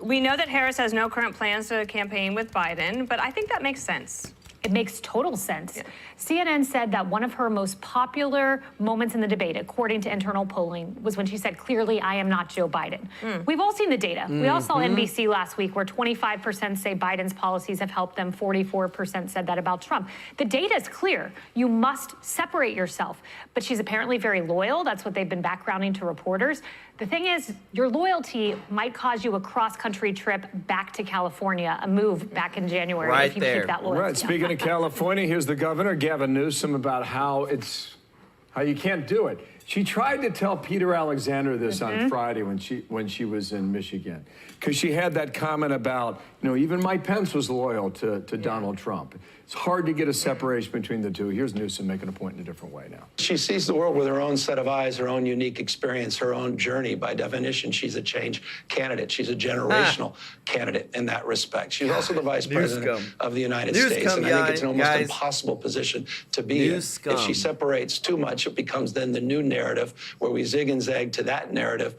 Speaker 3: We know that Harris has no current plans to campaign with Biden, but I think that makes sense.
Speaker 2: It makes total sense. Yeah. CNN said that one of her most popular moments in the debate, according to internal polling, was when she said, clearly, I am not Joe Biden. We've all seen the data. We all saw NBC last week where 25% say Biden's policies have helped them. 44% said that about Trump. The data is clear. You must separate yourself. But she's apparently very loyal. That's what they've been backgrounding to reporters. The thing is, your loyalty might cause you a cross-country trip back to California, a move back in January if you keep that loyalty.
Speaker 9: Right. Speaking of California, here's the governor, Gavin Newsom, about how you can't do it. She tried to tell Peter Alexander this on Friday when she was in Michigan, because she had that comment about, you know, even Mike Pence was loyal to Donald Trump. It's hard to get a separation between the two. Here's Newsom making a point in a different way now.
Speaker 10: She sees the world with her own set of eyes, her own unique experience, her own journey. By definition, she's a change candidate. She's a generational candidate in that respect. She's also the vice president of the United States, and I think it's an almost impossible position to be in. If she separates too much, it becomes then the new narrative where we zig and zag to that narrative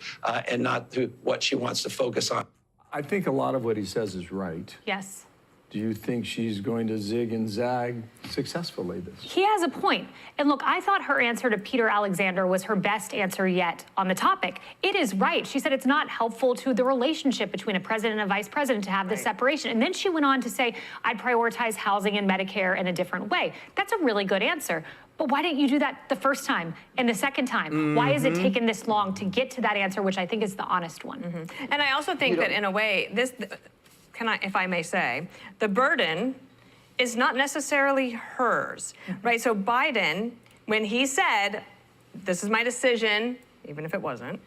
Speaker 10: and not to what she wants to focus on.
Speaker 9: I think a lot of what he says is right.
Speaker 2: Yes.
Speaker 9: Do you think she's going to zig and zag successfully this?
Speaker 2: He has a point. And look, I thought her answer to Peter Alexander was her best answer yet on the topic. It is right. She said it's not helpful to the relationship between a president and a vice president to have this separation. And then she went on to say, I'd prioritize housing and Medicare in a different way. That's a really good answer. But why didn't you do that the first time and the second time? Why has it taken this long to get to that answer, which I think is the honest one?
Speaker 3: And I also think that in a way, if I may say, the burden is not necessarily hers, right? So Biden, when he said, this is my decision, even if it wasn't,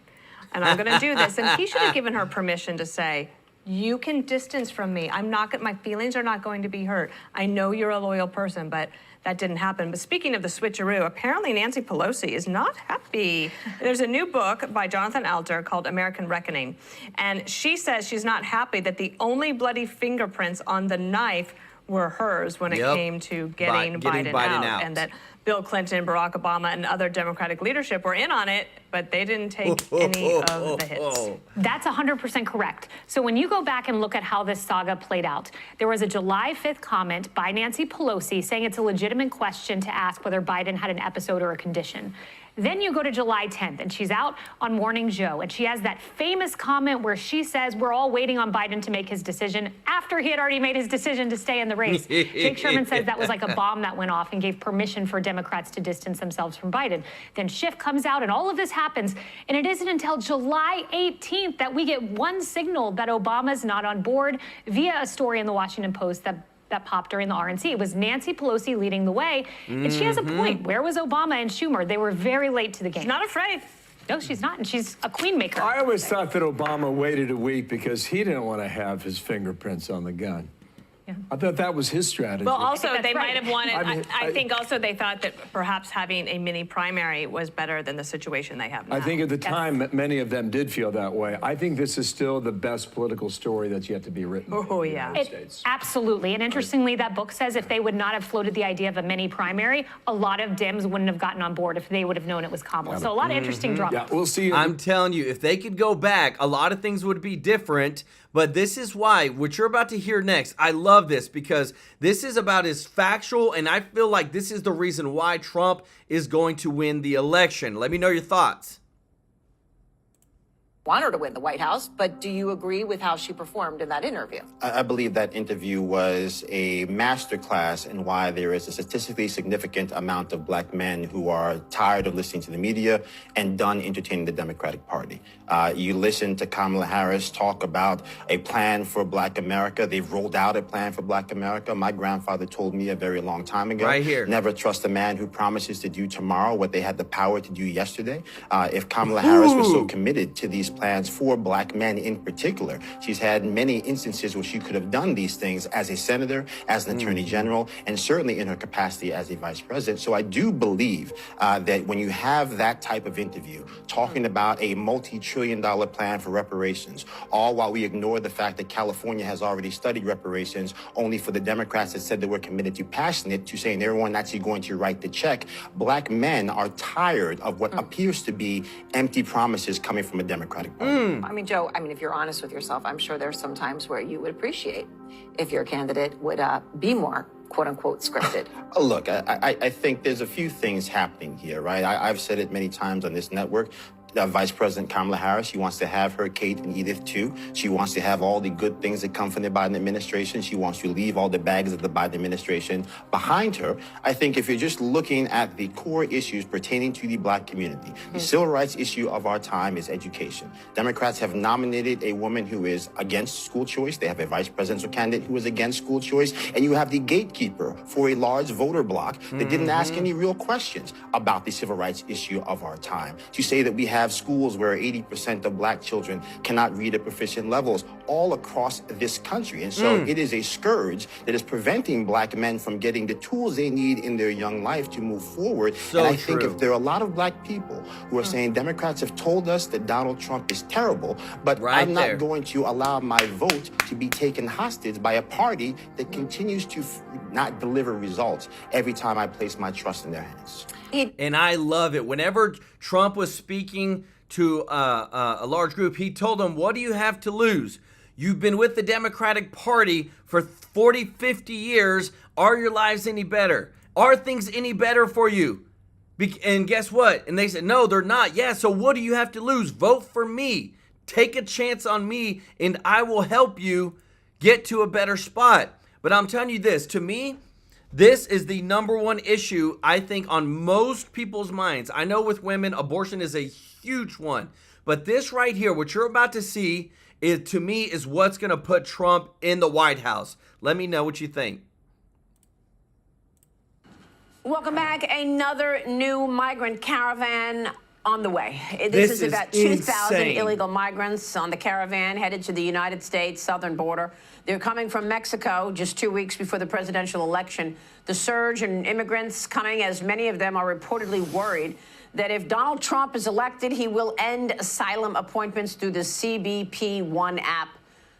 Speaker 3: and I'm gonna do this, and he should have given her permission to say, you can distance from me. My feelings are not going to be hurt. I know you're a loyal person, but that didn't happen. But speaking of the switcheroo, apparently Nancy Pelosi is not happy. There's a new book by Jonathan Alter called American Reckoning. And she says she's not happy that the only bloody fingerprints on the knife were hers when it came to getting Biden out. And that Bill Clinton, Barack Obama, and other Democratic leadership were in on it, but they didn't take any of the hits.
Speaker 2: That's 100% correct. So when you go back and look at how this saga played out, there was a July 5th comment by Nancy Pelosi saying it's a legitimate question to ask whether Biden had an episode or a condition. Then you go to July 10th, and she's out on Morning Joe, and she has that famous comment where she says, we're all waiting on Biden to make his decision after he had already made his decision to stay in the race. Jake Sherman says that was like a bomb that went off and gave permission for Democrats to distance themselves from Biden. Then Schiff comes out, and all of this happens, and it isn't until July 18th that we get one signal that Obama's not on board via a story in the Washington Post that that popped during the RNC. It was Nancy Pelosi leading the way, and she has a point. Where was Obama and Schumer? They were very late to the game.
Speaker 3: She's not afraid.
Speaker 2: No, she's not, and she's a queen maker.
Speaker 9: I always thought that Obama waited a week because he didn't want to have his fingerprints on the gun.
Speaker 2: Yeah.
Speaker 9: I thought that was his strategy.
Speaker 3: Well, also, they
Speaker 2: right.
Speaker 3: might have wanted,
Speaker 9: I
Speaker 3: think also they thought that perhaps having a mini primary was better than the situation they have now.
Speaker 9: I think at the time, many of them did feel that way. I think this is still the best political story that's yet to be written.
Speaker 3: Oh, yeah.
Speaker 9: In the United States.
Speaker 2: Absolutely. And interestingly, that book says if they would not have floated the idea of a mini primary, a lot of Dems wouldn't have gotten on board if they would have known it was Kamala. So a lot of interesting drama.
Speaker 9: Yeah, we'll see.
Speaker 1: I'm telling you, if they could go back, a lot of things would be different. But this is why, what you're about to hear next, I love this because this is about as factual, and I feel like this is the reason why Trump is going to win the election. Let me know your thoughts.
Speaker 12: Want her to win the White House, but do you agree with how she performed in that interview?
Speaker 13: I believe that interview was a masterclass in why there is a statistically significant amount of black men who are tired of listening to the media and done entertaining the Democratic Party. You listen to Kamala Harris talk about a plan for black America. They've rolled out a plan for black America. My grandfather told me a very long time ago,
Speaker 1: right here,
Speaker 13: never trust a man who promises to do tomorrow what they had the power to do yesterday. If Kamala Harris was so committed to these plans for black men in particular, she's had many instances where she could have done these things as a senator, as an attorney general, and certainly in her capacity as a vice president. So I do believe that when you have that type of interview talking about a multi-trillion-dollar plan for reparations, all while we ignore the fact that California has already studied reparations, only for the Democrats that said they were committed to passing it to saying they're one actually going to write the check, black men are tired of what appears to be empty promises coming from a Democratic Party.
Speaker 12: I mean, Joe, if you're honest with yourself, I'm sure there's some times where you would appreciate if your candidate would be more, quote unquote, scripted.
Speaker 13: Look, I think there's a few things happening here, right? I've said it many times on this network. Vice President Kamala Harris, she wants to have her Kate and Edith too. She wants to have all the good things that come from the Biden administration. She wants to leave all the bags of the Biden administration behind her. I think if you're just looking at the core issues pertaining to the black community, the civil rights issue of our time is education. Democrats have nominated a woman who is against school choice. They have a vice presidential candidate who is against school choice. And you have the gatekeeper for a large voter bloc that didn't ask any real questions about the civil rights issue of our time. To say that we have schools where 80% of black children cannot read at proficient levels all across this country. And so it is a scourge that is preventing black men from getting the tools they need in their young life to move forward. And I think if there are a lot of black people who are saying Democrats have told us that Donald Trump is terrible, but I'm not going to allow my vote to be taken hostage by a party that continues to not deliver results every time I place my trust in their hands.
Speaker 1: And I love it. Whenever Trump was speaking to a large group, he told them, what do you have to lose? You've been with the Democratic Party for 40, 50 years. Are your lives any better? Are things any better for you? And guess what? And they said, no, they're not. Yeah, so what do you have to lose? Vote for me. Take a chance on me, and I will help you get to a better spot. But I'm telling you this, to me, this is the number one issue, I think, on most people's minds. I know with women, abortion is a huge one. But this right here, what you're about to see, to me, is what's going to put Trump in the White House. Let me know what you think.
Speaker 12: Welcome back. Another new migrant caravan on the way. This is about 2,000 illegal migrants on the caravan headed to the United States southern border. They're coming from Mexico just 2 weeks before the presidential election. The surge in immigrants coming, as many of them are reportedly worried that if Donald Trump is elected, he will end asylum appointments through the CBP One app.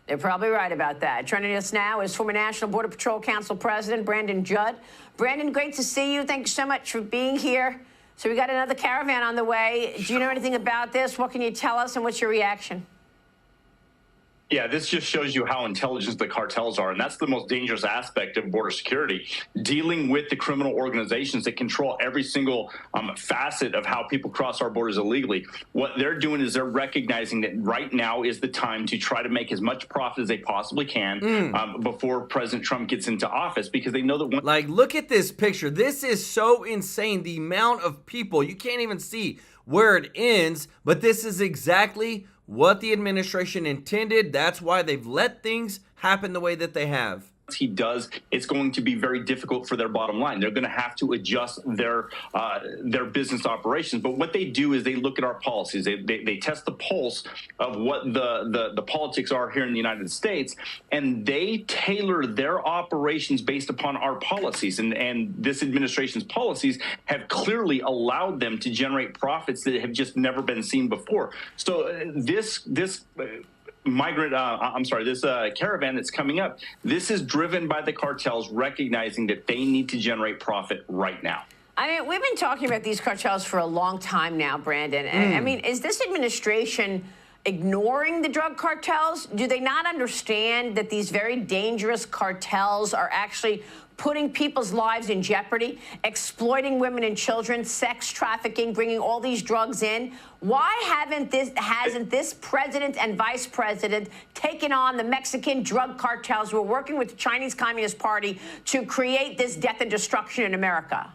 Speaker 12: They're probably right about that. Joining us now is former National Border Patrol Council President Brandon Judd. Brandon, great to see you. Thanks so much for being here. So we got another caravan on the way. Do you know anything about this? What can you tell us, and what's your reaction?
Speaker 14: Yeah, this just shows you how intelligent the cartels are, and that's the most dangerous aspect of border security, dealing with the criminal organizations that control every single facet of how people cross our borders illegally. What they're doing is they're recognizing that right now is the time to try to make as much profit as they possibly can before President Trump gets into office, because they know that
Speaker 1: Like, look at this picture. This is so insane, the amount of people. You can't even see where it ends, but this is exactly what the administration intended. That's why they've let things happen the way that they have.
Speaker 14: he does, it's going to be very difficult for their bottom line. They're going to have to adjust their business operations. But what they do is they look at our policies. They test the pulse of what the politics are here in the United States, and they tailor their operations based upon our policies. And this administration's policies have clearly allowed them to generate profits that have just never been seen before. So this caravan that's coming up, this is driven by the cartels recognizing that they need to generate profit right now.
Speaker 12: I mean, we've been talking about these cartels for a long time now, Brandon. I mean, is this administration ignoring the drug cartels? Do they not understand that these very dangerous cartels are actually putting people's lives in jeopardy, exploiting women and children, sex trafficking, bringing all these drugs in? Why hasn't this president and vice president taken on the Mexican drug cartels who are working with the Chinese Communist Party to create this death and destruction in America?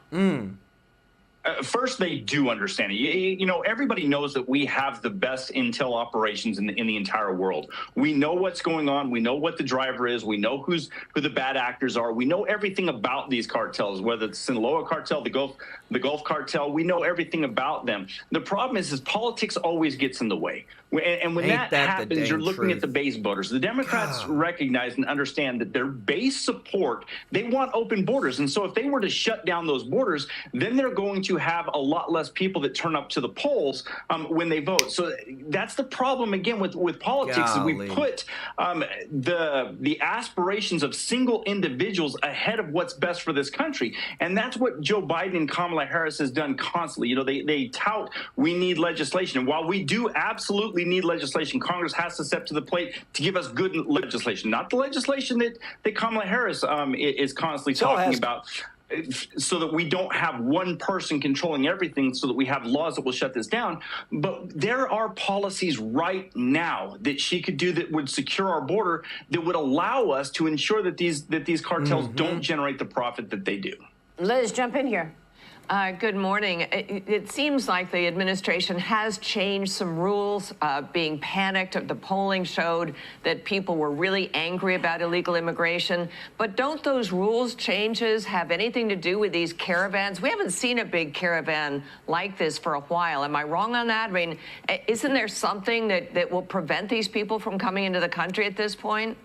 Speaker 14: First, they do understand it. You know, everybody knows that we have the best intel operations in the entire world. We know what's going on. We know what the driver is. We know who the bad actors are. We know everything about these cartels, whether it's the Sinaloa cartel, the Gulf cartel. We know everything about them. The problem is politics always gets in the way. And when that happens, you're looking at the base voters. The Democrats recognize and understand that their base support, they want open borders. And so if they were to shut down those borders, then they're going to have a lot less people that turn up to the polls when they vote. So that's the problem, again, with politics. Is we put the aspirations of single individuals ahead of what's best for this country. And that's what Joe Biden and Kamala Harris has done constantly. You know, they tout we need legislation. And while we do absolutely need legislation, Congress has to step to the plate to give us good legislation, not the legislation that Kamala Harris is constantly talking about, so that we don't have one person controlling everything, so that we have laws that will shut this down. But there are policies right now that she could do that would secure our border, that would allow us to ensure that these cartels don't generate the profit that they do.
Speaker 12: Liz, jump in here.
Speaker 3: Good morning. It seems like the administration has changed some rules, being panicked. The polling showed that people were really angry about illegal immigration. But don't those rules changes have anything to do with these caravans? We haven't seen a big caravan like this for a while. Am I wrong on that? I mean, isn't there something that will prevent these people from coming into the country at this point?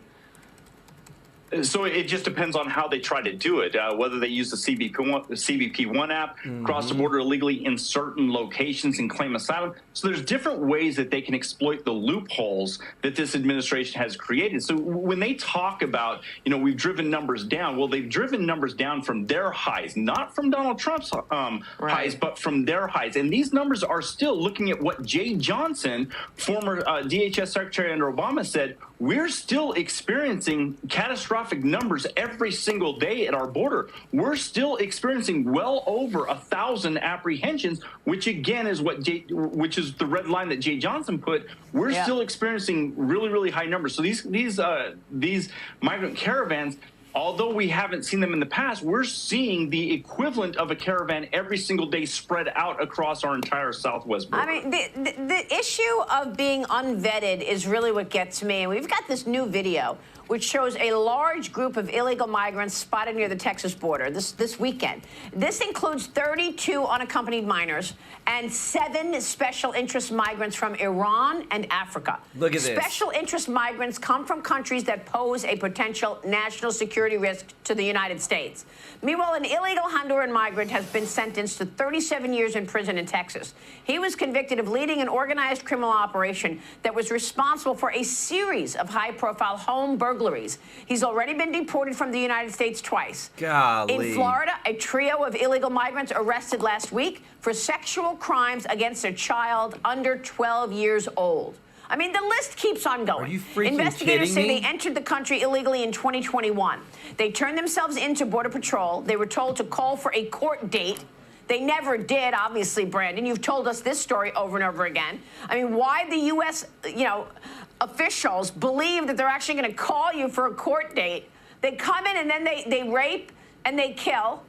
Speaker 14: So it just depends on how they try to do it, whether they use the CBP1 app, cross the border illegally in certain locations and claim asylum. So there's different ways that they can exploit the loopholes that this administration has created. So when they talk about, you know, we've driven numbers down, well, they've driven numbers down from their highs, not from Donald Trump's highs, but from their highs. And these numbers are still looking at what Jay Johnson, former DHS Secretary under Obama, said. We're still experiencing catastrophic numbers every single day at our border. We're still experiencing well over 1,000 apprehensions, which again is which is the red line that Jay Johnson put. We're still experiencing really, really high numbers. So these migrant caravans, although we haven't seen them in the past, we're seeing the equivalent of a caravan every single day spread out across our entire southwest border.
Speaker 12: I mean, the issue of being unvetted is really what gets me. And we've got this new video which shows a large group of illegal migrants spotted near the Texas border this weekend. This includes 32 unaccompanied minors and 7 special interest migrants from Iran and Africa.
Speaker 1: Look at this.
Speaker 12: Special interest migrants come from countries that pose a potential national security risk to the United States. Meanwhile, an illegal Honduran migrant has been sentenced to 37 years in prison in Texas. He was convicted of leading an organized criminal operation that was responsible for a series of high-profile home burglaries. He's already been deported from the United States twice.
Speaker 1: Golly.
Speaker 12: In Florida, a trio of illegal migrants arrested last week for sexual crimes against a child under 12 years old. I mean, the list keeps on going.
Speaker 1: Are you freaking
Speaker 12: Investigators
Speaker 1: kidding
Speaker 12: say
Speaker 1: me?
Speaker 12: they entered the country illegally in 2021. They turned themselves into Border Patrol. They were told to call for a court date. They never did, obviously, Brandon. You've told us this story over and over again. I mean, why the U.S., officials believe that they're actually going to call you for a court date. They come in and then they rape and they kill,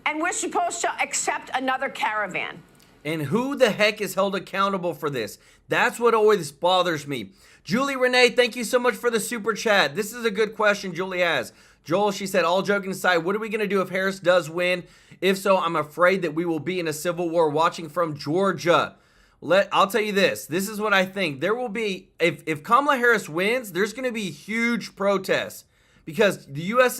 Speaker 12: and we're supposed to accept another caravan.
Speaker 1: And who the heck is held accountable for this? That's what always bothers me. Julie Renee, thank you so much for the super chat. This is a good question Julie has. Joel, she said, all joking aside, what are we going to do if Harris does win? If so, I'm afraid that we will be in a civil war. Watching from Georgia. I'll tell you this. This is what I think. There will be, if Kamala Harris wins, there's going to be huge protests because the U.S.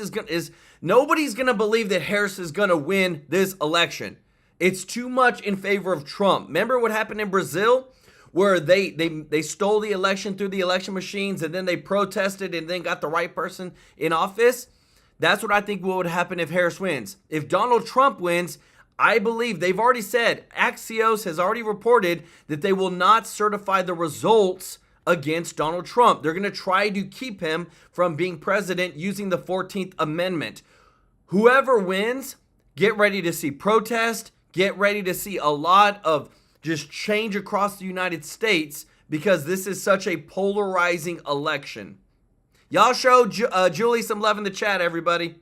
Speaker 1: nobody's going to believe that Harris is going to win this election. It's too much in favor of Trump. Remember what happened in Brazil where they stole the election through the election machines and then they protested and then got the right person in office? That's what I think would happen if Harris wins. If Donald Trump wins, I believe they've already said, Axios has already reported that they will not certify the results against Donald Trump. They're going to try to keep him from being president using the 14th Amendment. Whoever wins, get ready to see protest, get ready to see a lot of just change across the United States because this is such a polarizing election. Y'all show Julie some love in the chat, everybody.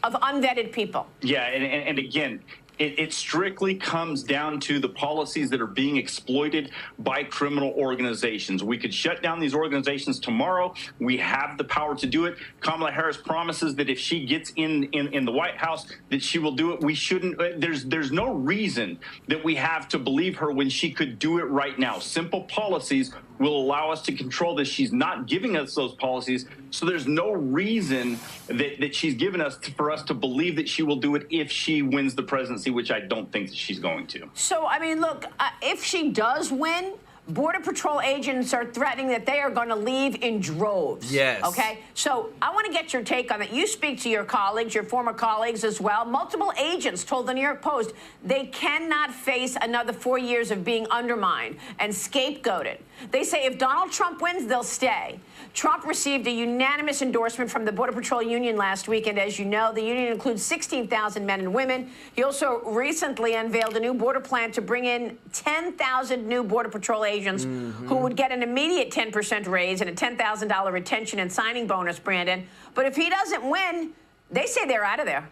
Speaker 12: Of unvetted people.
Speaker 14: Yeah, and again, it strictly comes down to the policies that are being exploited by criminal organizations. We could shut down these organizations tomorrow. We have the power to do it. Kamala Harris promises that if she gets in the White House, that she will do it. We shouldn't. There's no reason that we have to believe her when she could do it right now. Simple policies will allow us to control this. She's not giving us those policies, so there's no reason that she's given us for us to believe that she will do it if she wins the presidency, which I don't think that she's going to.
Speaker 12: So, I mean, look, if she does win, Border Patrol agents are threatening that they are going to leave in droves.
Speaker 1: Yes.
Speaker 12: Okay? So I want to get your take on it. You speak to your colleagues, your former colleagues as well. Multiple agents told the New York Post they cannot face another 4 years of being undermined and scapegoated. They say if Donald Trump wins, they'll stay. Trump received a unanimous endorsement from the Border Patrol Union last week, and as you know, the union includes 16,000 men and women. He also recently unveiled a new border plan to bring in 10,000 new Border Patrol agents who would get an immediate 10% raise and a $10,000 retention and signing bonus, Brandon. But if he doesn't win, they say they're out of there.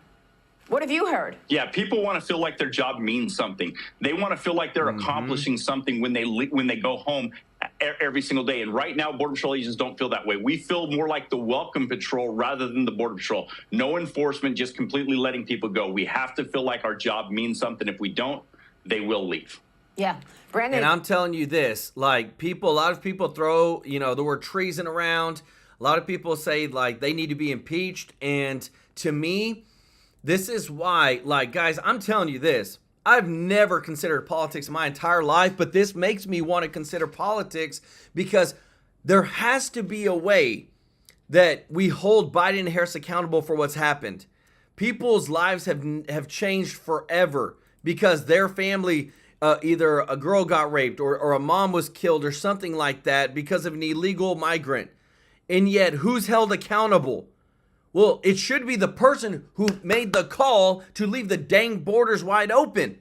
Speaker 12: What have you heard?
Speaker 14: Yeah, people want to feel like their job means something. They want to feel like they're accomplishing something when they go home every single day. And right now, Border Patrol agents don't feel that way. We feel more like the welcome patrol rather than the Border Patrol. No enforcement, just completely letting people go. We have to feel like our job means something. If we don't, they will leave.
Speaker 12: Yeah. Brandon.
Speaker 1: And I'm telling you this, like a lot of people throw, the word treason around. A lot of people say like they need to be impeached. And to me, this is why, guys, I'm telling you this. I've never considered politics in my entire life, but this makes me want to consider politics because there has to be a way that we hold Biden and Harris accountable for what's happened. People's lives have changed forever because their family, either a girl got raped or a mom was killed or something like that because of an illegal migrant. And yet, who's held accountable? Well, it should be the person who made the call to leave the dang borders wide open.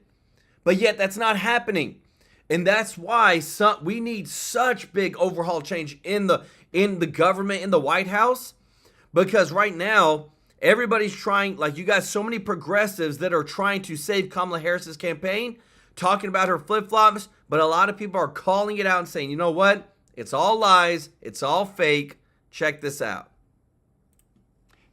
Speaker 1: But yet that's not happening. And that's why we need such big overhaul change in the government, in the White House. Because right now, everybody's trying, you got so many progressives that are trying to save Kamala Harris's campaign, talking about her flip-flops, but a lot of people are calling it out and saying, you know what? It's all lies. It's all fake. Check this out.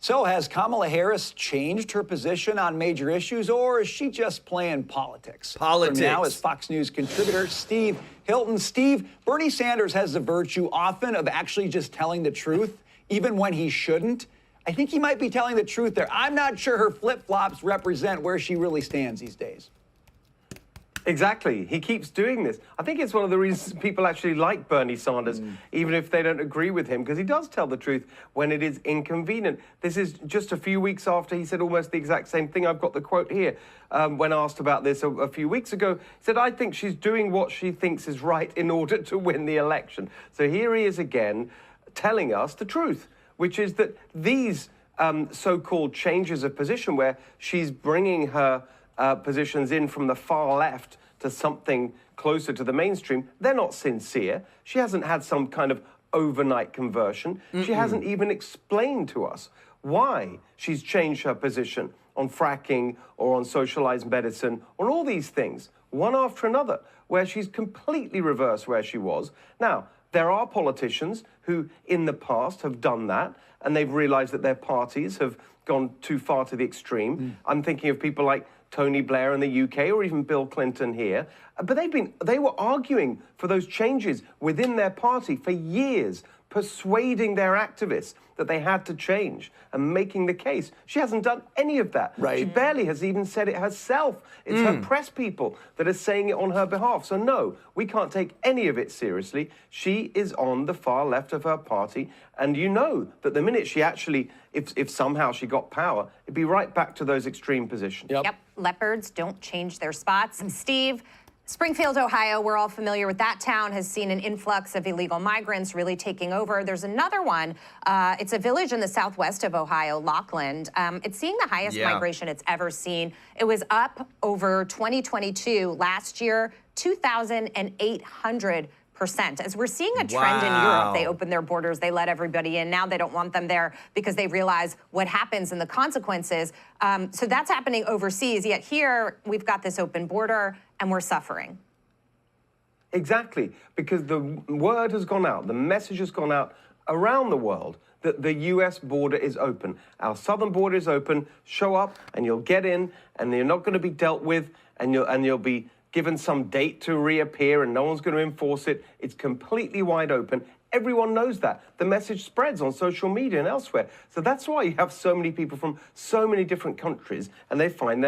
Speaker 11: So has Kamala Harris changed her position on major issues, or is she just playing politics?
Speaker 1: Politics.
Speaker 11: Now is Fox News contributor Steve Hilton. Steve, Bernie Sanders has the virtue often of actually just telling the truth, even when he shouldn't. I think he might be telling the truth there. I'm not sure her flip-flops represent where she really stands these days.
Speaker 15: Exactly. He keeps doing this. I think it's one of the reasons people actually like Bernie Sanders, even if they don't agree with him, because he does tell the truth when it is inconvenient. This is just a few weeks after he said almost the exact same thing. I've got the quote here. When asked about this a few weeks ago, he said, I think she's doing what she thinks is right in order to win the election. So here he is again telling us the truth, which is that these so-called changes of position where she's bringing her positions in from the far left to something closer to the mainstream, they're not sincere. She hasn't had some kind of overnight conversion. She hasn't even explained to us why she's changed her position on fracking or on socialized medicine, on all these things, one after another, where she's completely reversed where she was. Now, There are politicians who, in the past, have done that, and they've realized that their parties have gone too far to the extreme. I'm thinking of people like Tony Blair in the UK, or even Bill Clinton here. But they were arguing for those changes within their party for years, persuading their activists that they had to change and making the case. She hasn't done any of that. She barely has even said it herself. It's her press people that are saying it on her behalf. So no, we can't take any of it seriously. She is on the far left of her party. And you know that the minute she actually, if somehow she got power, it'd be right back to those extreme positions.
Speaker 8: Yep. Leopards don't change their spots. Steve, Springfield, Ohio, we're all familiar with that town, has seen an influx of illegal migrants really taking over. There's another one. It's a village in the southwest of Ohio, Lockland. It's seeing the highest migration it's ever seen. It was up over 2022. Last year, 2,800%. As we're seeing a trend in Europe, they opened their borders, they let everybody in. Now they don't want them there because they realize what happens and the consequences. So that's happening overseas. Yet here, we've got this open border and we're suffering.
Speaker 15: Exactly, because the word has gone out, the message has gone out around the world that the U.S. border is open. Our southern border is open. Show up and you'll get in, and you're not going to be dealt with, and you'll be given some date to reappear, and no one's going to enforce it. It's completely wide open. Everyone knows that. The message spreads on social media and elsewhere. So that's why you have so many people from so many different countries, and they find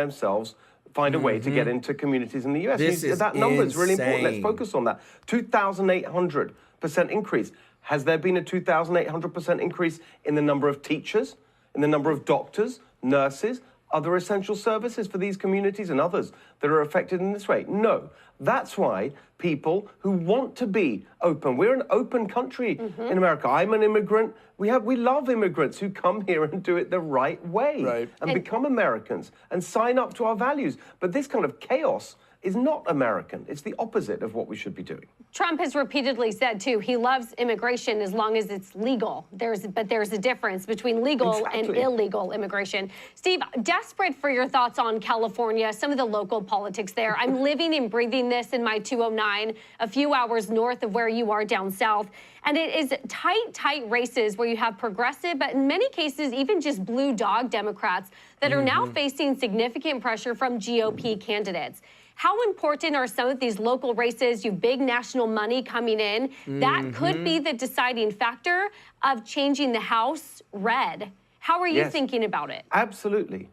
Speaker 15: a way to get into communities in the U.S. That number is really important. Let's focus on that. 2,800% increase. Has there been a 2,800% increase in the number of teachers, in the number of doctors, nurses, other essential services for these communities and others that are affected in this way? No. That's why people who want to be open, we're an open country in America. I'm an immigrant. We love immigrants who come here and do it the right way and become Americans and sign up to our values. But this kind of chaos is not American. It's the opposite of what we should be doing.
Speaker 2: Trump has repeatedly said, too, he loves immigration as long as it's legal. But there's a difference between legal and illegal immigration. Steve, desperate for your thoughts on California, some of the local politics there. I'm living and breathing this in my 209, a few hours north of where you are down south. And it is tight races where you have progressive, but in many cases, even just blue dog Democrats that are now facing significant pressure from GOP candidates. How important are some of these local races? You have big national money coming in. That could be the deciding factor of changing the House red. How are you thinking about it?
Speaker 15: Absolutely.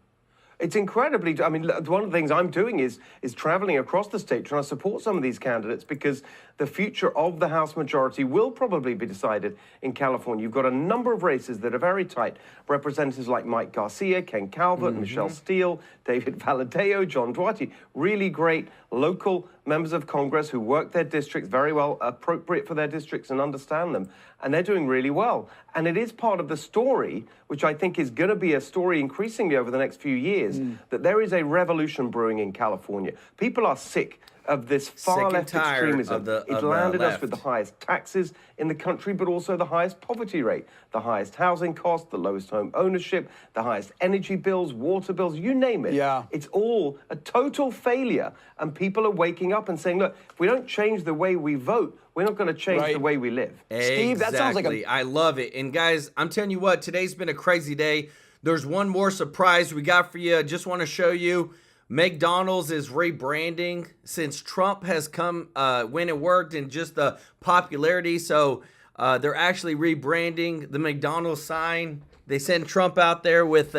Speaker 15: It's incredibly, I mean, one of the things I'm doing is traveling across the state trying to support some of these candidates because the future of the House majority will probably be decided in California. You've got a number of races that are very tight. Representatives like Mike Garcia, Ken Calvert, Michelle Steele, David Valadao, John Duarte, really great local members of Congress who work their districts very well, appropriate for their districts and understand them. And they're doing really well. And it is part of the story, which I think is going to be a story increasingly over the next few years, that there is a revolution brewing in California. People are sick of this far-left extremism. It's landed us with the highest taxes in the country, but also the highest poverty rate, the highest housing costs, the lowest home ownership, the highest energy bills, water bills, you name it. It's all a total failure. And people are waking up and saying, look, if we don't change the way we vote, we're not going to change the way we live.
Speaker 1: Steve, that sounds like I love it. And guys, I'm telling you what, today's been a crazy day. There's one more surprise we got for you. I just want to show you. McDonald's is rebranding since Trump has come, went and worked, and just the popularity. So they're actually rebranding the McDonald's sign. They send Trump out there with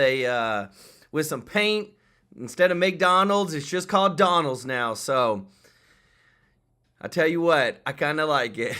Speaker 1: with some paint. Instead of McDonald's, it's just called Donald's now. So I tell you what, I kind of like it.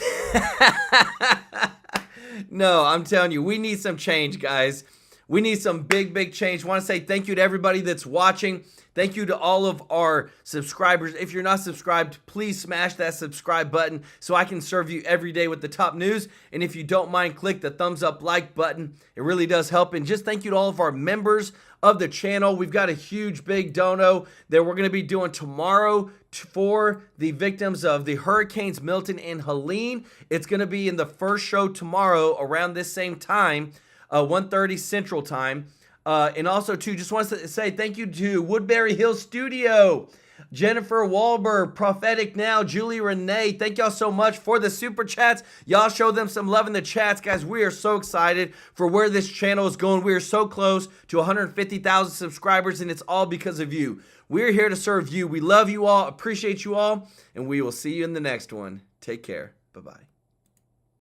Speaker 1: No, I'm telling you, we need some change, guys. We need some big change. I want to say thank you to everybody that's watching. Thank you to all of our subscribers. If you're not subscribed, please smash that subscribe button so I can serve you every day with the top news. And if you don't mind, click the thumbs up like button. It really does help. And just thank you to all of our members of the channel. We've got a huge big dono that we're going to be doing tomorrow for the victims of the hurricanes Milton and Helene. It's going to be in the first show tomorrow around this same time, 1:30 Central Time. And also, too, just want to say thank you to Woodbury Hill Studio. Jennifer Wahlberg, Prophetic Now, Julie Renee. Thank y'all so much for the super chats. Y'all show them some love in the chats, guys. We are so excited for where this channel is going. We are so close to 150,000 subscribers, and it's all because of you. We're here to serve you. We love you all, appreciate you all, and we will see you in the next one. Take care. Bye-bye.